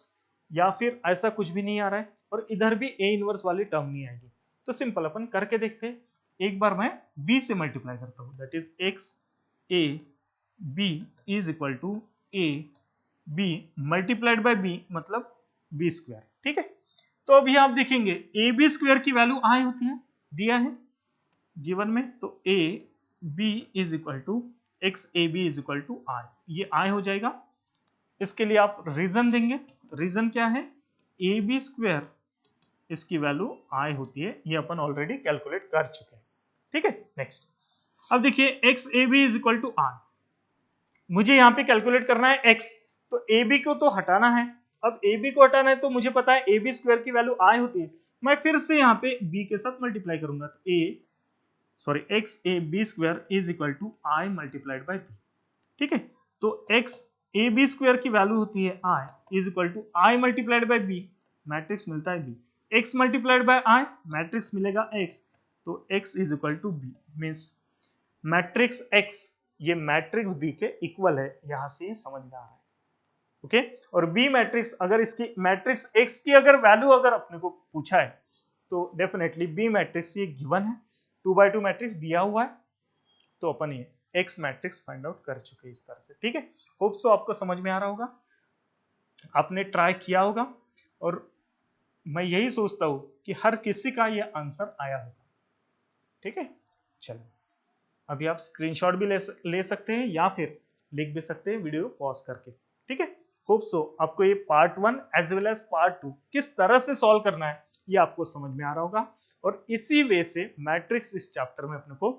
या फिर ऐसा कुछ भी नहीं आ रहा है, और इधर भी ए इनवर्स वाली टर्म नहीं आएगी। तो सिंपल अपन करके देखते हैं। एक बार मैं बी से मल्टीप्लाई करता हूँ, that is X A B is equal to A B multiplied by B, मतलब बी स्क्वायर। ठीक है, तो अभी आप देखेंगे ए बी स्क्वायर की वैल्यू आई होती है, दिया है गिवन में, तो A B is equal to X A B is equal to I, ये आई हो जाएगा। इसके लिए आप रीजन देंगे, रीजन क्या है? ए बी स्क्वायर, इसकी वैल्यू आई होती है, ये अपन ऑलरेडी कैलकुलेट कर चुके हैं। ठीक है, नेक्स्ट, अब देखिए X A B is equal to I, मुझे यहाँ पे कैलकुलेट करना है एक्स, तो ए बी को तो हटाना है। अब ए बी को हटाना है तो मुझे पता है ए बी स्क्वायर की वैल्यू आई होती है, मैं फिर से यहाँ पे बी के साथ मल्टीप्लाई करूंगा, तो X A B square is equal to I multiplied by B. ठीक है, तो एक्स ए बी स्क्वायर की वैल्यू होती है I is equal to I multiplied by B, matrix मिलता है B, X multiplied by I, matrix मिलेगा एक्स, तो X is equal to B, means matrix X ये मैट्रिक्स बी के इक्वल है, यहां से समझ में आ रहा है। ओके, और बी मैट्रिक्स, अगर इसकी मैट्रिक्स एक्स की अगर वैल्यू अगर अपने को पूछा है तो डेफिनेटली बी मैट्रिक्स ये गिवन है, 2x2 मैट्रिक्स दिया हुआ है, तो अपन ये एक्स मैट्रिक्स फाइंड आउट कर चुके हैं इस तरह से। ठीक है, होप सो आपको समझ में आ रहा होगा, आपने ट्राई किया होगा, और मैं यही सोचता हूं कि हर किसी का ये आंसर आया होगा। ठीक है, चलो अभी आप स्क्रीनशॉट भी ले सकते हैं या फिर लिख भी सकते हैं वीडियो पॉज करके। ठीक है, होप सो आपको ये part 1 as well as part 2 किस तरह से सॉल्व करना है ये आपको समझ में आ रहा होगा, और इसी वे से मैट्रिक्स इस चैप्टर में अपने को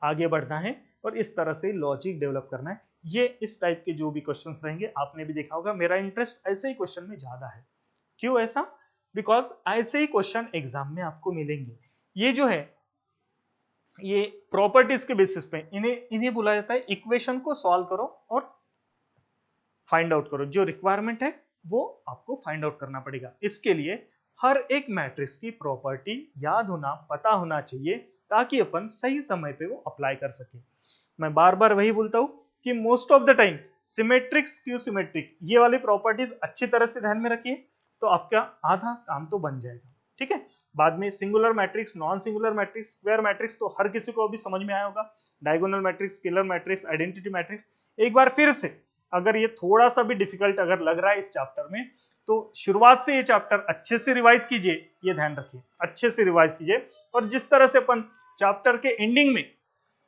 आगे बढ़ना है और इस तरह से लॉजिक डेवलप करना है। ये इस टाइप के जो भी क्वेश्चंस रहेंगे, आपने भी देखा होगा मेरा इंटरेस्ट ऐसे ही क्वेश्चन में ज्यादा है। क्यों ऐसा? बिकॉज ऐसे ही क्वेश्चन एग्जाम में आपको मिलेंगे। ये जो है ये प्रॉपर्टीज के बेसिस पे इन्हें बोला जाता है इक्वेशन को सॉल्व करो और फाइंड आउट करो, जो रिक्वायरमेंट है वो आपको फाइंड आउट करना पड़ेगा। इसके लिए हर एक मैट्रिक्स की प्रॉपर्टी याद होना, पता होना चाहिए, ताकि अपन सही समय पे वो अप्लाई कर सके। मैं बार बार वही बोलता हूं कि most of the time symmetric, skew symmetric, ये वाली प्रॉपर्टीज अच्छी तरह से ध्यान में रखिए, तो आपका आधा काम तो बन जाएगा। ठीक है, बाद में singular matrix, non singular matrix, square matrix तो हर किसी को अभी समझ में आया होगा, diagonal matrix, scalar matrix, identity matrix. एक बार फिर से अगर ये थोड़ा सा भी डिफिकल्ट अगर लग रहा है इस चैप्टर में, तो शुरुआत से ये चैप्टर अच्छे से रिवाइज कीजिए, ये ध्यान रखिए अच्छे से रिवाइज कीजिए, और जिस तरह से अपन चैप्टर के एंडिंग में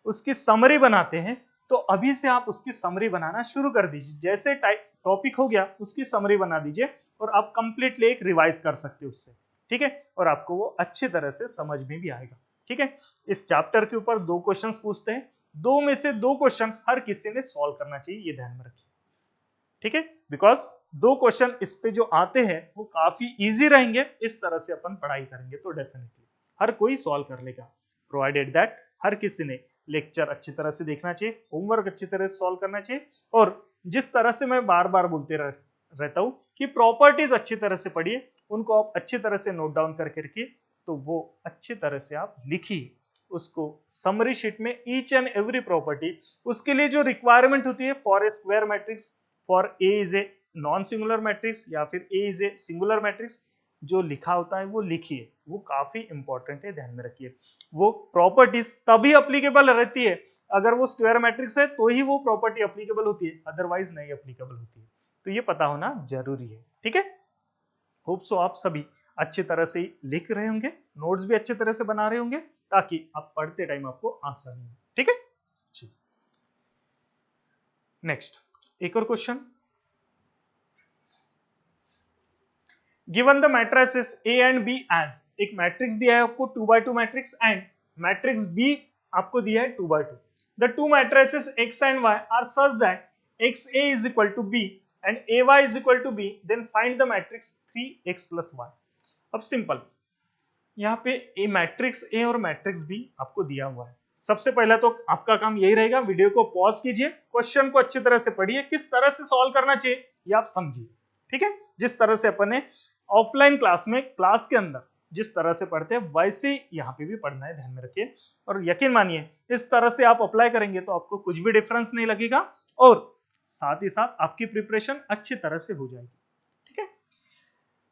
उसकी समरी बनाते हैं, तो अभी से आप उसकी समरी बनाना शुरू कर दीजिए। जैसे टॉपिक हो गया उसकी समरी बना दीजिए, और आप कंप्लीटली एक रिवाइज कर सकते हो उससे। ठीक है, और आपको वो अच्छी तरह से समझ में भी आएगा। ठीक है, इस चैप्टर के ऊपर 2 क्वेश्चंस पूछते हैं, 2 में से 2 क्वेश्चन हर किसी ने सॉल्व करना चाहिए, ये ध्यान में रखिए। ठीक है, बिकॉज 2 क्वेश्चन इस पे जो आते हैं वो काफी इजी रहेंगे, इस तरह से अपन पढ़ाई करेंगे तो डेफिनेटली हर कोई सॉल्व कर लेगा, प्रोवाइडेड दैट हर किसी ने लेक्चर अच्छी तरह से देखना चाहिए, होमवर्क अच्छी तरह से सॉल्व करना चाहिए, और जिस तरह से मैं बार बार बोलते रहता हूं कि प्रॉपर्टीज अच्छी तरह से पढ़िए, उनको आप अच्छी तरह से नोट डाउन करके रखिए, तो वो अच्छी तरह से आप लिखिए उसको समरी शीट में, ईच एंड एवरी प्रॉपर्टी। उसके लिए जो रिक्वायरमेंट होती है for a square matrix, for a is a non singular matrix या फिर ए इज ए सिंगुलर मैट्रिक्स, जो लिखा होता है वो लिखिए, वो काफी इंपॉर्टेंट है, ध्यान में रखिए। वो प्रॉपर्टीज तभी अप्लीकेबल रहती है अगर वो स्क्वायर मैट्रिक्स है, तो ही वो प्रॉपर्टी अप्लीकेबल होती है, अदरवाइज नहीं अप्लीकेबल होती है। तो ये पता होना जरूरी है, ठीक है। होप सो आप सभी अच्छी तरह से लिख रहे होंगे, नोट्स भी अच्छी तरह से बना रहे होंगे, ताकि आप पढ़ते टाइम आपको आसानी हो, ठीक है। नेक्स्ट एक और question, given the matrices A and B as, एक मैट्रिक्स दिया है आपको 2x2 matrix and matrix B आपको दिया है 2x2, the two matrices X and Y are such that XA is equal to B and AY is equal to B, then find the matrix 3x plus y। अब सिंपल, यहाँ पे ए मैट्रिक्स ए और मैट्रिक्स बी आपको दिया हुआ है। सबसे पहले तो आपका काम यही रहेगा, वीडियो को पॉज कीजिए, क्वेश्चन को अच्छी तरह से पढ़िए, किस तरह से सॉल्व करना चाहिए ये आप समझिए, ठीक है। जिस तरह से अपन ने ऑफलाइन क्लास में क्लास के अंदर जिस तरह से पढ़ते हैं वैसे ही यहाँ पे भी पढ़ना है, ध्यान में रखिए। और यकीन मानिए इस तरह से आप अप्लाई करेंगे तो आपको कुछ भी डिफरेंस नहीं लगेगा और साथ ही साथ आपकी प्रिपरेशन अच्छी तरह से हो जाएगी, ठीक है।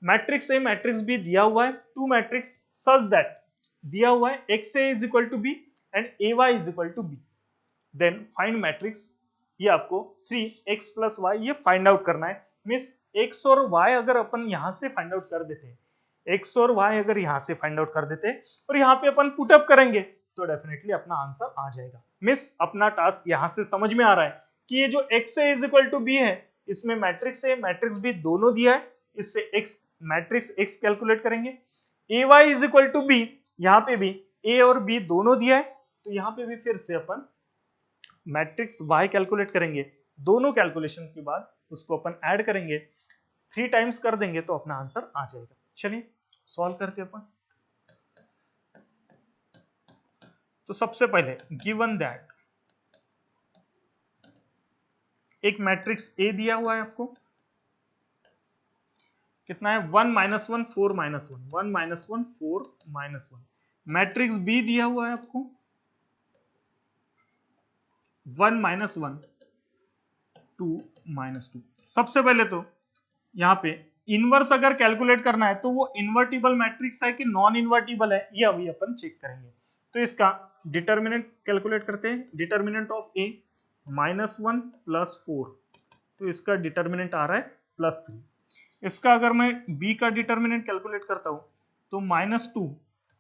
मैट्रिक्स ए मैट्रिक्स बी दिया हुआ है, टू मैट्रिक्स सच दैट दिया हुआ है X A is equal to B and A Y is equal to B, then find matrix, ये आपको 3x प्लस वाई ये फाइंड आउट करना है। मींस x और y अगर अपन यहां से फाइंड आउट कर देते हैं, x और y अगर यहां से फाइंड आउट कर देते हैं और यहाँ पे अपन पुट अप करेंगे तो डेफिनेटली अपना आंसर आ जाएगा। मींस अपना टास्क यहां से समझ में आ रहा है कि ये जो x a is equal to B है, इसमें मैट्रिक्स ए मैट्रिक्स बी दोनों दिया है, इससे x मैट्रिक्स x कैलकुलेट करेंगे। A Y is equal to B, यहाँ पे भी a और b दोनों दिया है, तो यहाँ पे भी फिर से अपन मैट्रिक्स y कैलकुलेट करेंगे। दोनों कैलकुलेशन के बाद उसको अपन ऐड करेंगे, 3 टाइम्स कर देंगे तो अपना आंसर आ जाएगा। चलिए सॉल्व करते हैं अपन। तो सबसे पहले गिवन दैट एक मैट्रिक्स ए दिया हुआ है आपको, कितना है 1 -1 4 -1 1 -1 4 -1। मैट्रिक्स बी दिया हुआ है आपको 1 -1 2 -2। सबसे पहले तो यहाँ पे इनवर्स अगर कैलकुलेट करना है तो वो इन्वर्टिबल मैट्रिक्स है कि नॉन इन्वर्टिबल है, ये अभी अपन चेक करेंगे। तो इसका डिटर्मिनेंट कैलकुलेट करते हैं। डिटर्मिनेंट ऑफ ए -1 + 4, तो इसका डिटर्मिनेंट आ रहा है +3। इसका अगर मैं b का डिटर्मिनेंट कैलकुलेट करता हूं तो -2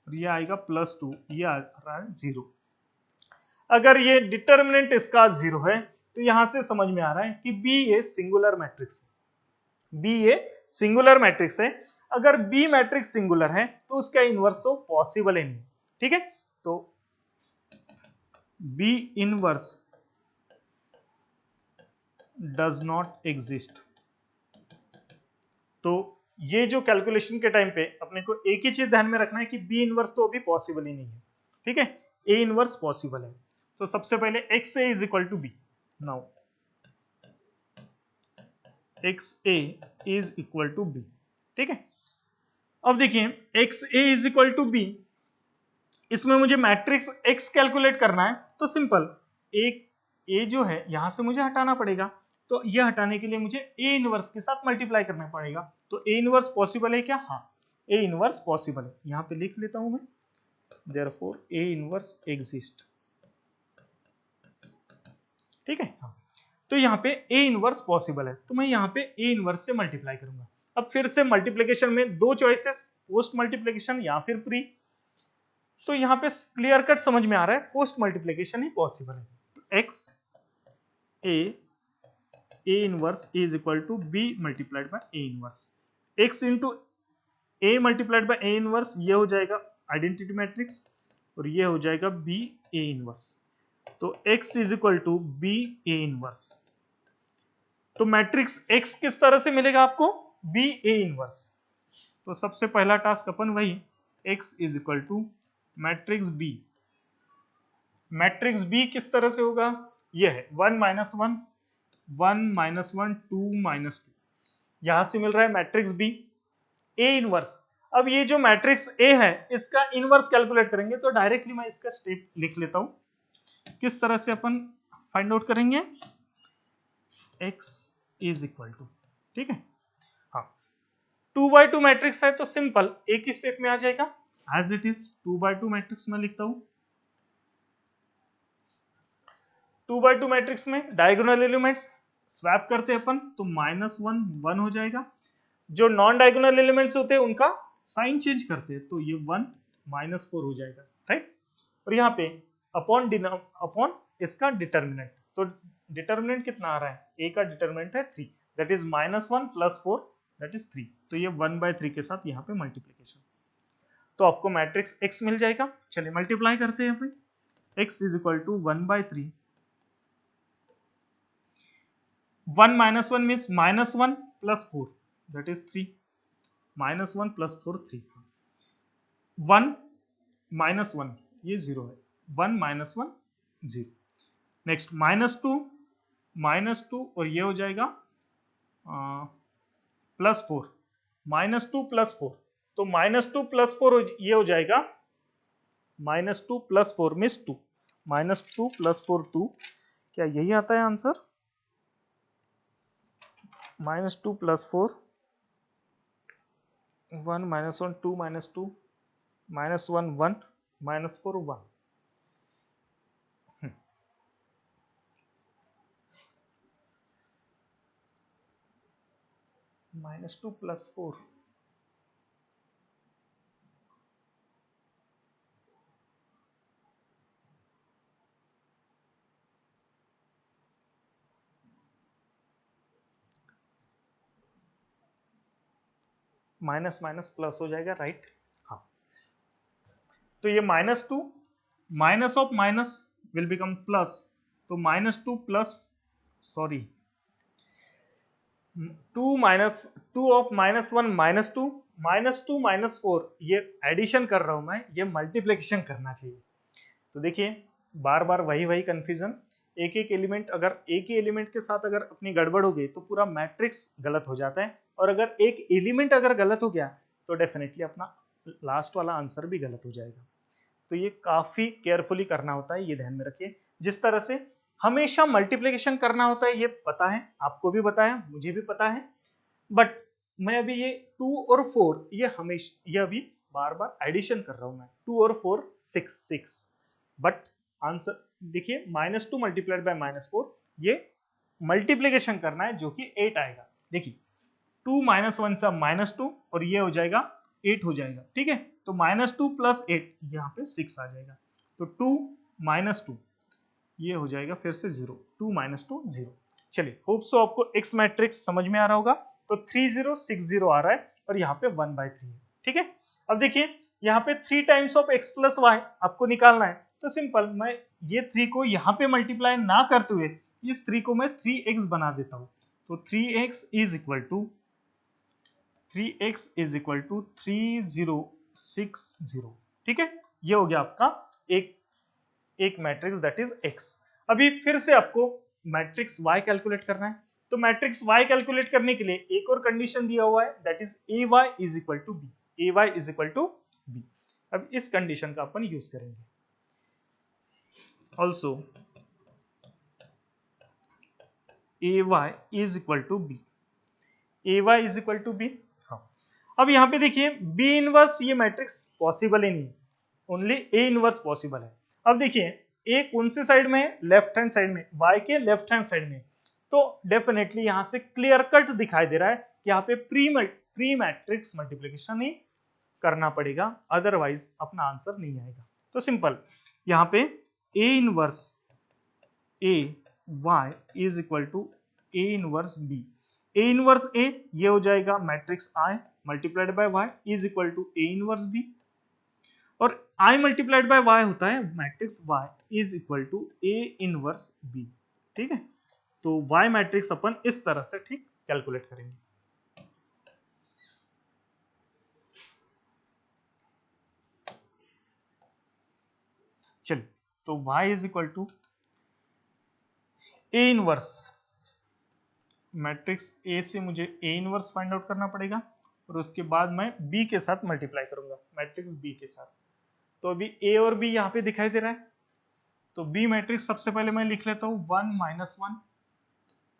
और ये आएगा +2, ये आ रहा है 0। अगर ये डिटर्मिनेंट इसका 0 है तो यहां से समझ में आ रहा है कि b ये सिंगुलर मैट्रिक्स है, b ये सिंगुलर मैट्रिक्स है। अगर b मैट्रिक्स सिंगुलर है तो उसका इनवर्स तो पॉसिबल ही नहीं, ठीक है। तो b inverse does not exist. तो ये जो कैलकुलेशन के टाइम पे अपने को एक ही चीज ध्यान में रखना है कि बी इनवर्स तो अभी पॉसिबल ही नहीं है, ठीक है। ए इनवर्स पॉसिबल है। तो सबसे पहले X A is equal to B, now X A is equal to B, ठीक है। अब देखिए X A is equal to B, इसमें मुझे मैट्रिक्स एक्स कैलकुलेट करना है तो सिंपल एक ए जो है यहां से मुझे हटाना पड़ेगा, तो ये हटाने के लिए मुझे ए इनवर्स के साथ मल्टीप्लाई करना पड़ेगा। तो ए इनवर्स पॉसिबल है क्या? हाँ, ए इनवर्स पॉसिबल है। यहां पे लिख लेता हूं मैं, देयरफॉर ए इनवर्स एग्जिस्ट, ठीक है। हाँ, तो यहाँ पे ए इनवर्स पॉसिबल है, तो मैं यहाँ पे ए इनवर्स से मल्टीप्लाई करूंगा। अब फिर से मल्टीप्लीकेशन में दो चॉइसेस, पोस्ट मल्टीप्लीकेशन या फिर प्री। तो यहाँ पे क्लियर कट समझ में आ रहा है पोस्ट मल्टीप्लीकेशन ही पॉसिबल है। तो X A inverse is equal to B multiplied by A inverse. X into A multiplied by A inverse, ये हो जाएगा आइडेंटिटी मैट्रिक्स और ये हो जाएगा बी ए इनवर्स। तो x is equal to B A inverse. तो मैट्रिक्स x किस तरह से मिलेगा आपको? B A inverse. तो सबसे पहला टास्क अपन वही, x is equal to matrix B. Matrix B किस तरह से होगा? यह है 1 -1 1 -1 2 -2। यहां से मिल रहा है मैट्रिक्स बी ए इनवर्स। अब ये जो मैट्रिक्स ए है इसका इनवर्स कैलकुलेट करेंगे, तो डायरेक्टली मैं इसका स्टेप लिख लेता हूं। किस तरह से अपन फाइंड आउट करेंगे? x इज इक्वल टू, ठीक है। हाँ, 2x2 मैट्रिक्स है तो सिंपल एक ही स्टेप में आ जाएगा, as it is 2x2 matrix में लिखता हूं। 2x2 मैट्रिक्स में डायगोनल एलिमेंट्स स्वैप करते हैं अपन तो -1 1 हो जाएगा। जो नॉन डायगोनल एलिमेंट्स होते हैं उनका साइन चेंज करते हैं तो ये 1 -4 हो जाएगा, राइट। और यहाँ पे अपॉन इसका डिटर्मिनेंट, तो डिटर्मिनेंट कितना आ रहा है, ए का डिटर्मिनेंट है 3, दैट इज -1 + 4 दैट इज 3, तो ये 1/3 के साथ यहाँ पे मल्टीप्लीकेशन, तो आपको मैट्रिक्स x मिल जाएगा। चलिए मल्टीप्लाई करते हैं भाई, x is equal to 1/3, 1 - 1 means -1 + 4 that is 3, -1 + 4 3, 1 - 1 ये 0 है, 1 - 1 0, नेक्स्ट -2 और ये हो जाएगा +4, -2 + 4, तो -2 + 4 ये हो जाएगा -2 + 4 मीन्स 2, -2 + 4 2, क्या यही आता है आंसर, -2 + 4 1 - 1 2 - 2 -1 1 -4 1, -2 + 4 माइनस माइनस प्लस हो जाएगा, राइट। हाँ, तो ये -2 minus of minus will become plus, तो -2 प्लस, सॉरी 2 -2 ऑफ -1 -2 -2 -4, ये एडिशन कर रहा हूं मैं, ये मल्टीप्लिकेशन करना चाहिए। तो देखिए बार बार वही वही कंफ्यूजन, एक एक एलिमेंट, अगर एक ही एलिमेंट के साथ अगर अपनी गड़बड़ हो गई तो पूरा मैट्रिक्स गलत हो जाता है, और अगर एक एलिमेंट अगर गलत हो गया तो डेफिनेटली अपना लास्ट वाला आंसर भी गलत हो जाएगा। तो ये काफी केयरफुली करना होता है, ये ध्यान में रखिए। जिस तरह से हमेशा मल्टीप्लिकेशन करना होता है ये पता है, आपको भी पता है, मुझे भी पता है, बट मैं अभी ये 2 और 4 ये हमेशा, ये अभी बार बार एडिशन कर रहा हूं मैं, 2 और 4 6, बट आंसर देखिए -2 मल्टीप्लाइड बाय -4, ये मल्टीप्लिकेशन करना है जो कि 8 आएगा। देखिए 2 - 1 सा -2 और ये हो जाएगा 8 हो जाएगा, ठीक है। तो -2 + 8 यहाँ पे 6 आ जाएगा, तो 2 - 2 ये हो जाएगा फिर से 0, 2 - 2 0। चलिए होप सो आपको x मैट्रिक्स समझ में आ रहा होगा। तो 3060 आ रहा है और यहाँ पे 1/3 है, ठीक है। अब देखिए यहाँ पे 3 टाइम्स ऑफ x + y आपको निकालना है, तो सिंपल मैं ये 3 को यहाँ पे मल्टीप्लाई ना करते हुए इस 3 को मैं 3x बना देता हूँ, तो 3x इज इक्वल टू 3060, ठीक है। ये हो गया आपका एक मैट्रिक्स दैट इज x। अभी फिर से आपको मैट्रिक्स y कैलकुलेट करना है, तो मैट्रिक्स y कैलकुलेट करने के लिए एक और कंडीशन दिया हुआ है that is ay is equal to B, ay is equal to B. अब इस कंडीशन का अपन यूज करेंगे। Also ay is equal to B, ay is equal to B. अब यहाँ पे देखिए बी इनवर्स ये मैट्रिक्स पॉसिबल ही नहीं, ओनली ए इनवर्स पॉसिबल है। अब देखिए ए कौन से साइड में है, लेफ्ट हैंड साइड में, y के लेफ्ट हैंड साइड में, तो डेफिनेटली यहां से क्लियर कट दिखाई दे रहा है कि यहाँ पे प्री मैट्रिक्स मल्टीप्लिकेशन ही करना पड़ेगा, अदरवाइज अपना आंसर नहीं आएगा। तो सिंपल यहाँ पे A inverse A Y is equal to A inverse B, A inverse A ये हो जाएगा matrix I multiplied by Y is equal to A inverse B, और आई मल्टीप्लाइड बाय वाई होता है matrix Y is equal to A inverse B, ठीक है। तो वाई मैट्रिक्स अपन इस तरह से ठीक कैलकुलेट करेंगे। चलिए तो y is equal to A inverse, matrix A से मुझे ए इनवर्स फाइंड आउट करना पड़ेगा और उसके बाद मैं बी के साथ मल्टीप्लाई करूंगा, मैट्रिक्स बी के साथ। तो अभी ए और बी यहाँ पे दिखाई दे रहा है, तो बी मैट्रिक्स सबसे पहले मैं लिख लेता हूँ 1 - 1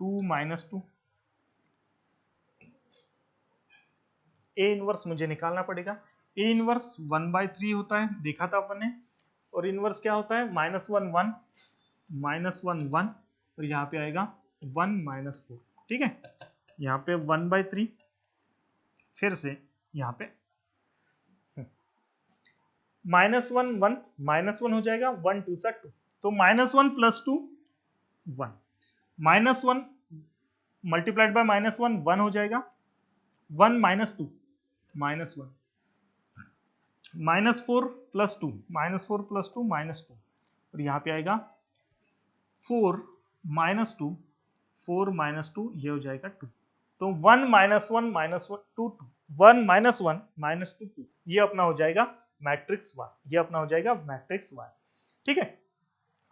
2 - 2 ए इनवर्स मुझे निकालना पड़ेगा। ए इनवर्स 1/3 होता है, देखा था अपन ने, और इनवर्स क्या होता है, -1 1 -1 1, और यहाँ पे आएगा 1 -4। ठीक है, यहाँ पे 1/3, फिर से यहाँ पे -1 1 -1 हो जाएगा, 1 2 सा 2, तो -1 + 2 1, -1 मल्टीप्लाइड बाय -1 1 हो जाएगा, 1 -2 -1, -4 + 2 -4 + 2 -2, और यहाँ पे आएगा 4 -2 4 -2, ये हो जाएगा 2, तो 1 -1 -1 2 2 1 -1 -2 2, ये अपना हो जाएगा मैट्रिक्स Y, ये अपना हो जाएगा मैट्रिक्स Y। ठीक है,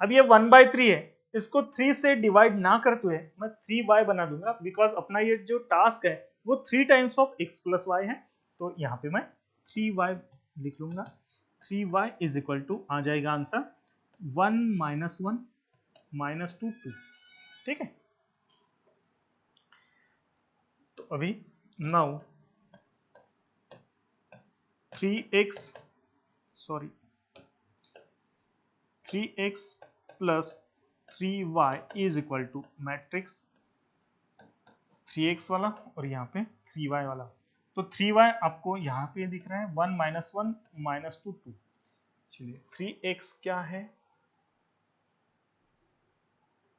अब ये 1/3 है, इसको 3 से डिवाइड ना करते हुए मैं 3y बना दूंगा, बिकॉज अपना ये जो टास्क है वो 3 टाइम्स ऑफ x + y है, तो यहाँ पे मैं 3y लिख लूंगा। 3y इज इक्वल टू आ जाएगा आंसर 1 -1 -2 2। ठीक है, तो अभी now 3x + 3y is equal to matrix 3x वाला और यहाँ पे 3y वाला, तो 3y आपको यहाँ पे दिख रहा है 1 -1 -2 2। चलिए 3x क्या है,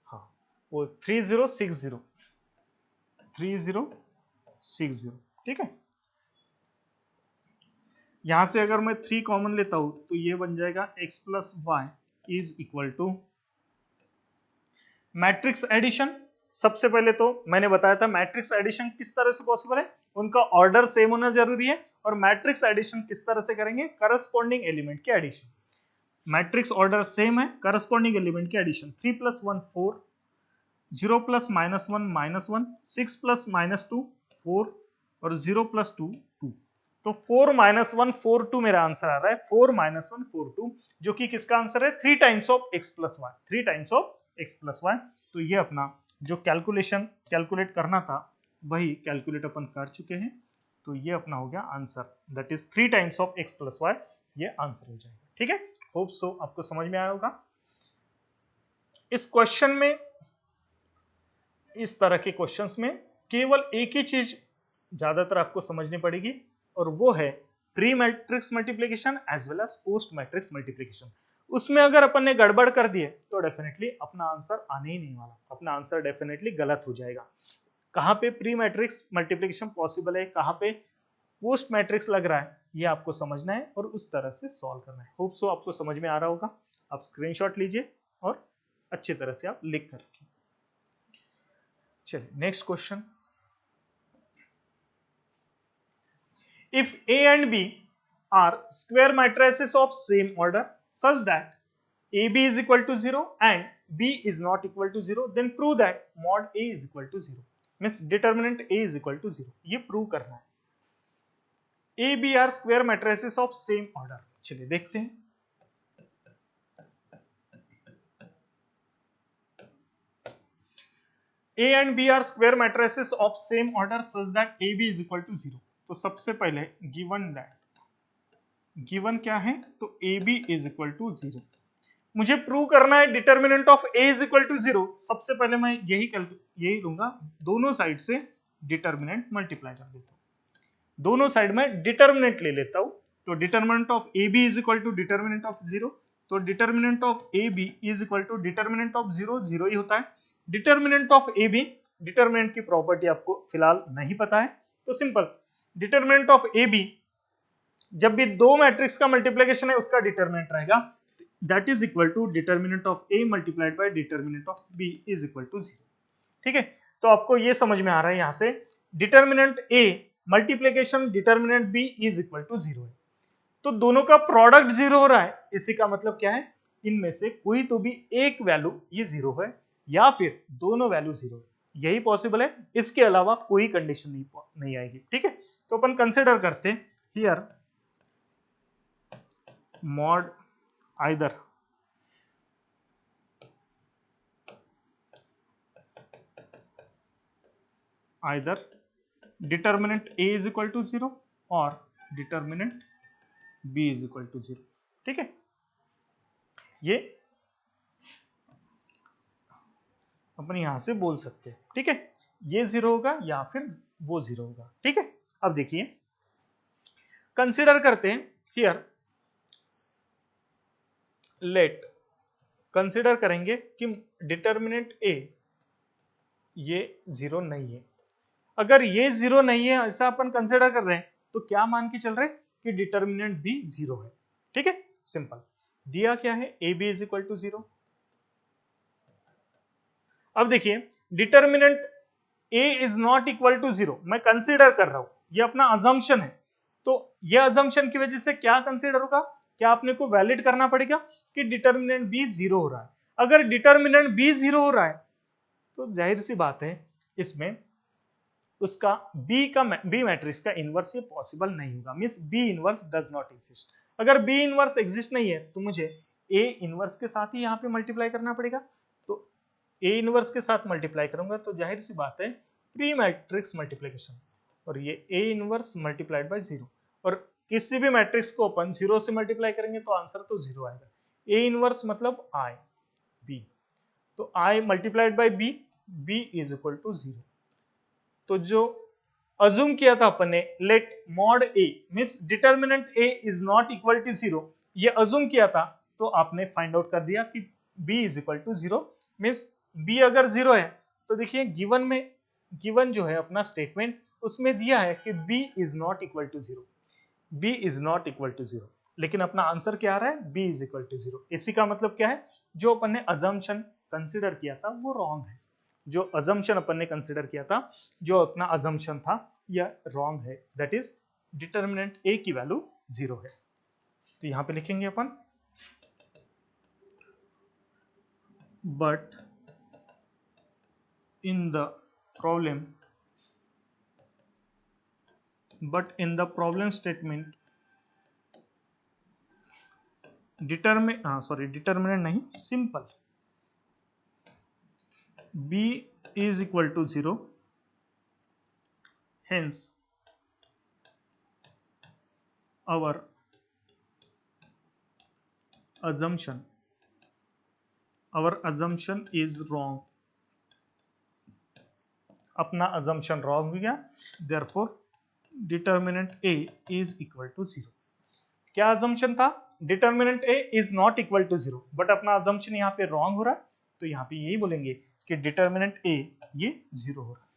हाँ वो 3060 3060। ठीक है, यहां से अगर मैं 3 कॉमन लेता हूं तो ये बन जाएगा x + y is equal to matrix addition. सबसे पहले तो मैंने बताया था मैट्रिक्स एडिशन किस तरह से पॉसिबल है, उनका ऑर्डर सेम होना जरूरी है, और मैट्रिक्स एडिशन किस तरह से करेंगे, करस्पॉन्डिंग एलिमेंट के एडिशन। मैट्रिक्स ऑर्डर सेम है, करस्पॉन्डिंग एलिमेंट के एडिशन, 3 + 1 4, 0 + -1 -1, 6 + -2 4, और 0 + 2 2, तो 4 -1 4 2 मेरा आंसर आ रहा है, 4 -1 4 2, जो कि किसका आंसर है, 3 times of x + y, 3 times of x + y। तो ये अपना जो कैलकुलेट करना था वही कैलकुलेट अपन कर चुके हैं, तो ये अपना हो गया answer, that is 3 times of x + y, ये आंसर हो जाएगा। ठीक है, होप सो आपको समझ में आया होगा। इस क्वेश्चन में, इस तरह के क्वेश्चंस में केवल एक ही चीज ज्यादातर आपको समझनी पड़ेगी, और वो है pre matrix multiplication as well as post matrix multiplication. उसमें अगर अपन ने गड़बड़ कर दिए तो डेफिनेटली अपना आंसर आने ही नहीं वाला, अपना आंसर डेफिनेटली गलत हो जाएगा। कहां पे प्री मैट्रिक्स मल्टीप्लिकेशन पॉसिबल है, कहां पे पोस्ट मैट्रिक्स लग रहा है, ये आपको समझना है और उस तरह से सॉल्व करना है। होप सो आपको समझ में आ रहा होगा। आप स्क्रीनशॉट लीजिए और अच्छी तरह से आप लिख कर रखिए। चलिए next question, if A and B are square matrices of same order such that AB is equal to 0 and B is not equal to 0, then prove that mod A is equal to 0, means determinant A is equal to 0, ये प्रूव करना है। A, B are square matrices of same order। चलिए देखते हैं। A and B are square matrices of same order such that AB is equal to 0। तो सबसे पहले गिवन क्या है, तो AB is equal to 0। मुझे प्रूव करना है determinant of A is equal to 0। सबसे पहले मैं यही लूंगा, दोनों साइड से डिटर्मिनेंट मल्टीप्लाई कर देता हूं, दोनों साइड में डिटर्मिनेंट ले लेता हूं, तो determinant of AB is equal to determinant of 0, तो determinant of AB is equal to determinant of 0 0 ही होता है। डिटर्मिनेंट ऑफ AB, डिटर्मिनेंट की प्रॉपर्टी आपको फिलहाल नहीं पता है, तो सिंपल डिटर्मिनेंट ऑफ AB जब भी दो मैट्रिक्स का मल्टीप्लिकेशन है उसका डिटर्मिनेंट रहेगा, that is equal to determinant of A multiplied by determinant of B is equal to 0। ठीक है, तो आपको ये समझ में आ रहा है यहां से determinant A multiplication determinant B is equal to 0 है, तो दोनों का प्रोडक्ट 0 हो रहा है, इसी का मतलब क्या है, इनमें से कोई तो भी एक वैल्यू ये 0 है या फिर दोनों वैल्यू 0 है, यही पॉसिबल है, इसके अलावा कोई कंडीशन नहीं आएगी। ठीक है, तो अपन कंसिडर करते हैं here mod either determinant A is equal to 0 और determinant b is equal to 0। ठीक है, ये अपन यहां से बोल सकते हैं। ठीक है, ये 0 होगा या फिर वो 0 होगा। ठीक है, अब देखिए कंसीडर करते हैं हियर, लेट कंसीडर करेंगे कि डिटर्मिनेंट a ये 0 नहीं है। अगर ये 0 नहीं है ऐसा अपन कंसीडर कर रहे हैं तो क्या मान के चल रहे हैं कि डिटर्मिनेंट भी 0 है। ठीक है, सिंपल। दिया क्या है, A B is equal to 0। अब देखिए determinant a is not equal to 0 मैं कंसीडर कर रहा हूं, ये अपना अजम्पशन है। तो ये अजम्पशन की वजह से क्या कंसीडर होगा, क्या अपने को वैलिड करना पड़ेगा कि डिटर्मिनेंट b 0 हो रहा है। अगर डिटर्मिनेंट b 0 हो रहा है तो जाहिर सी बात है इसमें उसका बी मैट्रिक्स का इनवर्स ये पॉसिबल नहीं होगा, means B inverse does not exist. अगर बी इनवर्स एग्जिस्ट नहीं है तो मुझे ए इनवर्स के साथ ही यहाँ पे मल्टीप्लाई करना पड़ेगा। तो ए इनवर्स के साथ मल्टीप्लाई करूंगा तो जाहिर सी बात है प्री मैट्रिक्स मल्टीप्लिकेशन, और ये ए इनवर्स मल्टीप्लाइड बाय 0, और किसी भी मैट्रिक्स को अपन 0 से मल्टीप्लाई करेंगे तो आंसर तो 0 आएगा। ए इनवर्स मतलब आई बी, तो I multiplied by B, B is equal to 0। तो जो अज्यूम किया था अपन ने, let mod A means determinant A is not equal to 0, ये अज्यूम किया था तो आपने फाइंड आउट कर दिया कि b is equal to 0, means b अगर 0 है तो देखिए गिवन जो है अपना स्टेटमेंट उसमें दिया है कि b is not equal to 0, b is not equal to 0, लेकिन अपना आंसर क्या आ रहा है, b इज इक्वल टू 0। इसी का मतलब क्या है, जो अपन ने अजम्पशन कंसीडर किया था वो रॉन्ग है। जो अजम्पशन अपन ने कंसीडर किया था, जो अपना अजम्पशन था यह रॉन्ग है, दैट इज डिटर्मिनेंट ए की वैल्यू 0 है। तो यहां पे लिखेंगे अपन but in the problem statement determinant नहीं, simple b is equal to 0, hence our assumption is wrong। अपना assumption wrong हो गया, therefore determinant a is equal to 0। क्या assumption था, determinant a is not equal to 0, but अपना assumption यहाँ पे wrong हो रहा है, तो यहाँ पे यही बोलेंगे कि डिटर्मिनेंट a ये 0 हो रहा है।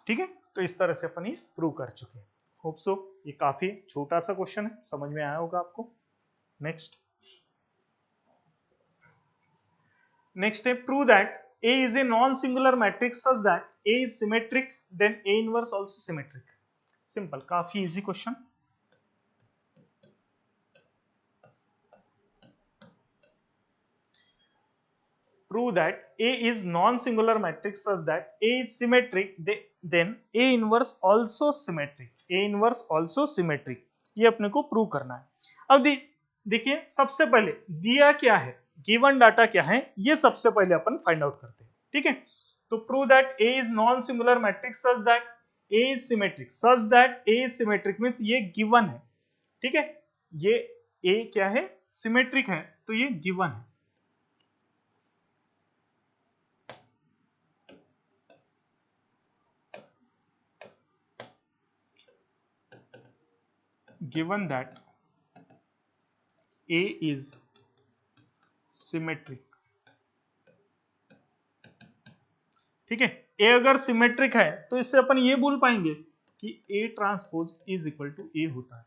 ठीक है, तो इस तरह से अपन ये प्रूव कर चुके हैं। होप सो ये काफी छोटा सा क्वेश्चन है, समझ में आया होगा आपको। नेक्स्ट है prove that a is a non singular matrix such that a is symmetric then a inverse also symmetric। Simple, काफी easy question. Prove that A is non-singular matrix such that A is symmetric, then A inverse also symmetric। A inverse also symmetric, ये अपने को प्रूव करना है। अब देखिए सबसे पहले दिया क्या है, गिवन डाटा क्या है, ये सबसे पहले अपन फाइंड आउट करते हैं। ठीक है, तो prove that A is non-singular matrix such that A is symmetric, such that A is symmetric means ये गिवन है। ठीक है, ये A क्या है, सिमेट्रिक है, तो ये गिवन है। Given that A is symmetric, ठीक है, A अगर सिमेट्रिक है तो इससे अपन ये बोल पाएंगे कि A transpose is equal to A होता है।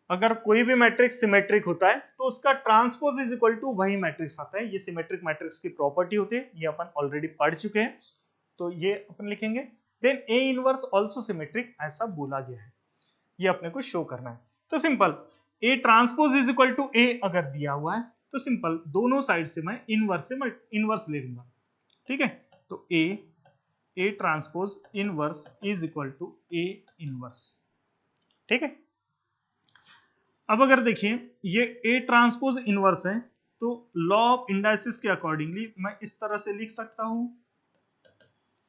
अगर कोई भी मैट्रिक्स सिमेट्रिक होता है तो उसका ट्रांसपोज इज इक्वल टू वही मैट्रिक्स आता है। ये सिमेट्रिक मैट्रिक्स की प्रॉपर्टी होती है, ये अपन ऑलरेडी पढ़ चुके हैं, तो ये अपन लिखेंगे। Then A inverse also symmetric ऐसा बोला गया है, ये अपने को शो करना है। तो simple A transpose is equal to A अगर दिया हुआ है तो सिंपल दोनों साइड से मैं इनवर्स ले लूंगा। ठीक है, तो A transpose inverse is equal to A inverse. ठीक है, अब अगर देखिए ये A ट्रांसपोज इनवर्स है तो लॉ ऑफ इंडाइसिस के अकॉर्डिंगली मैं इस तरह से लिख सकता हूं,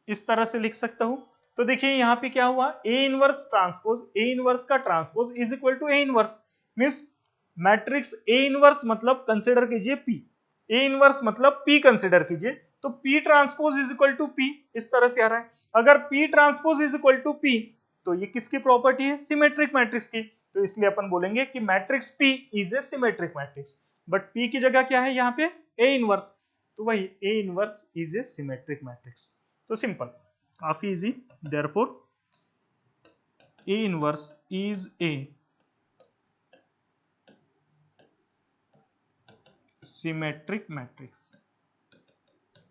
इस तरह से लिख सकता हूं। तो देखिए यहाँ पे क्या हुआ, A inverse transpose, A inverse का transpose is equal to A inverse, means matrix A inverse मतलब कंसीडर कीजिए पी, ए इनवर्स मतलब पी कंसीडर कीजिए, तो P transpose is equal to P, इस तरह से आ रहा है। अगर P transpose is equal to P तो ये किसकी प्रॉपर्टी है, सिमेट्रिक मैट्रिक्स की, तो इसलिए अपन बोलेंगे कि matrix P is a symmetric matrix, but P की जगह क्या है यहाँ पे, ए इनवर्स, तो वही ए inverse is a symmetric matrix. तो सिंपल, काफी easy, therefore A inverse is a symmetric matrix,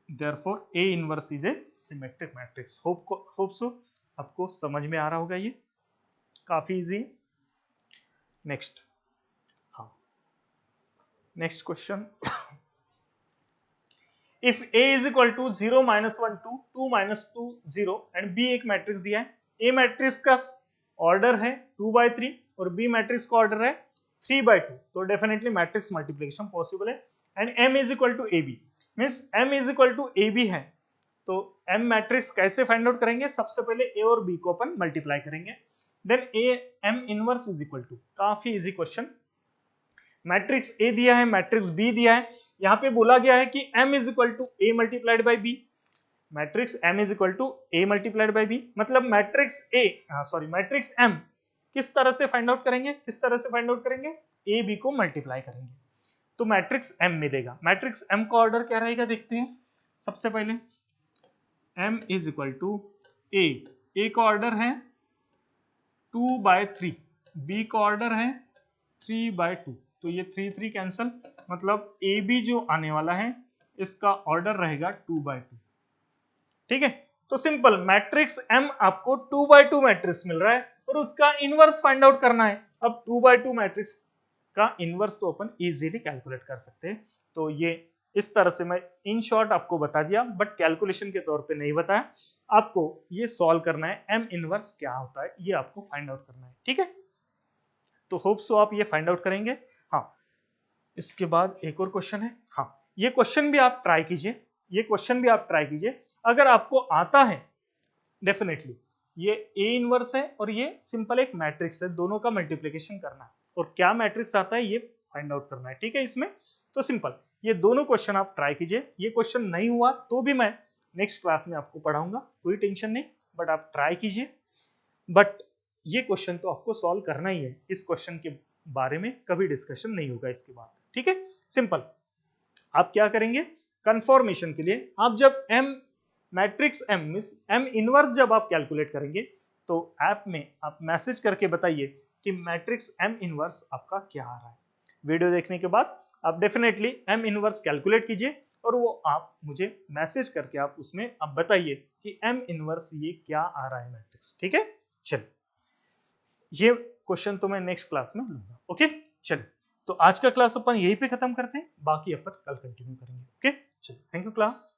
therefore A inverse is a symmetric matrix। hope so आपको समझ में आ रहा होगा, ये काफी इजी। नेक्स्ट, हाँ next question, if A is equal to 0 minus 1 2 2 minus 2 0 and B एक मैट्रिक्स दिया है, A मैट्रिक्स का ऑर्डर है 2/3 और B मैट्रिक्स का ऑर्डर है 3/2, तो डेफिनेटली मैट्रिक्स मल्टीप्लिकेशन पॉसिबल है। And M is equal to AB, means M is equal to AB है, तो M मैट्रिक्स कैसे फाइंड आउट करेंगे, सबसे पहले A और B को अपन मल्टीप्लाई करेंगे, then M inverse is equal to, काफी इजी क्वेश्चन, मैट्रिक्स A दिया है, मैट्रिक्स B दिया है, यहाँ पे बोला गया है कि M is equal to A multiplied by B, matrix M is equal to A multiplied by B, मतलब मैट्रिक्स मैट्रिक्स M किस तरह से फाइंड आउट करेंगे, किस तरह से फाइंड आउट करेंगे, ए बी को मल्टीप्लाई करेंगे तो मैट्रिक्स एम मिलेगा। मैट्रिक्स एम का ऑर्डर क्या रहेगा देखते हैं, सबसे पहले एम इज इक्वल टू ए का ऑर्डर है 2/3, बी का ऑर्डर है 3/2, तो ये 3 3 कैंसल, मतलब ए बी जो आने वाला है इसका ऑर्डर रहेगा 2/2, ठीक है। तो सिंपल, मैट्रिक्स एम आपको 2/2 मैट्रिक्स मिल रहा है और उसका इनवर्स फाइंड आउट करना है। अब 2/2 मैट्रिक्स का इनवर्स तो अपन इजीली कैलकुलेट कर सकते हैं, तो ये इस तरह से मैं इन शॉर्ट आपको बता दिया, बट कैलकुलेशन के तौर पे नहीं बताया, आपको ये सॉल्व करना है, एम इनवर्स क्या होता है ये आपको फाइंड आउट करना है, ठीक है। तो होप सो आप ये फाइंड आउट करेंगे। हाँ, इसके बाद एक और क्वेश्चन है, हाँ ये क्वेश्चन भी आप ट्राई कीजिए, ये क्वेश्चन भी आप ट्राई कीजिए, अगर आपको आता है डेफिनेटली, ये ए इनवर्स है और ये सिंपल एक मैट्रिक्स है, दोनों का मल्टीप्लिकेशन करना है और क्या मैट्रिक्स आता है ये फाइंड आउट करना है, ठीक है। इसमें तो सिंपल ये दोनों क्वेश्चन आप ट्राई कीजिए, ये क्वेश्चन नहीं हुआ तो भी मैं नेक्स्ट क्लास में आपको पढ़ाऊंगा, कोई टेंशन नहीं, बट आप ट्राई कीजिए, बट ये क्वेश्चन तो आपको सॉल्व करना ही है, इस क्वेश्चन के बारे में कभी डिस्कशन नहीं होगा इसके बाद, ठीक है। सिंपल, आप क्या करेंगे, कंफर्मेशन के लिए आप जब एम मैट्रिक्स एम मिस एम इनवर्स जब आप कैलकुलेट करेंगे तो ऐप में आप मैसेज करके बताइए कि मैट्रिक्स एम इनवर्स आपका क्या आ रहा है। वीडियो देखने के बाद आप डेफिनेटली एम इनवर्स कैलकुलेट कीजिए और वो आप मुझे मैसेज करके आप उसमें आप बताइए कि एम इनवर्स ये क्या आ रहा है मैट्रिक्स, ठीक है। चलिए, ये क्वेश्चन तो मैं नेक्स्ट क्लास में लूंगा, ओके। चलिए, तो आज का क्लास अपन यहीं पे खत्म करते हैं, बाकी अपन कल कंटिन्यू करेंगे, ओके। चलिए, थैंक यू क्लास।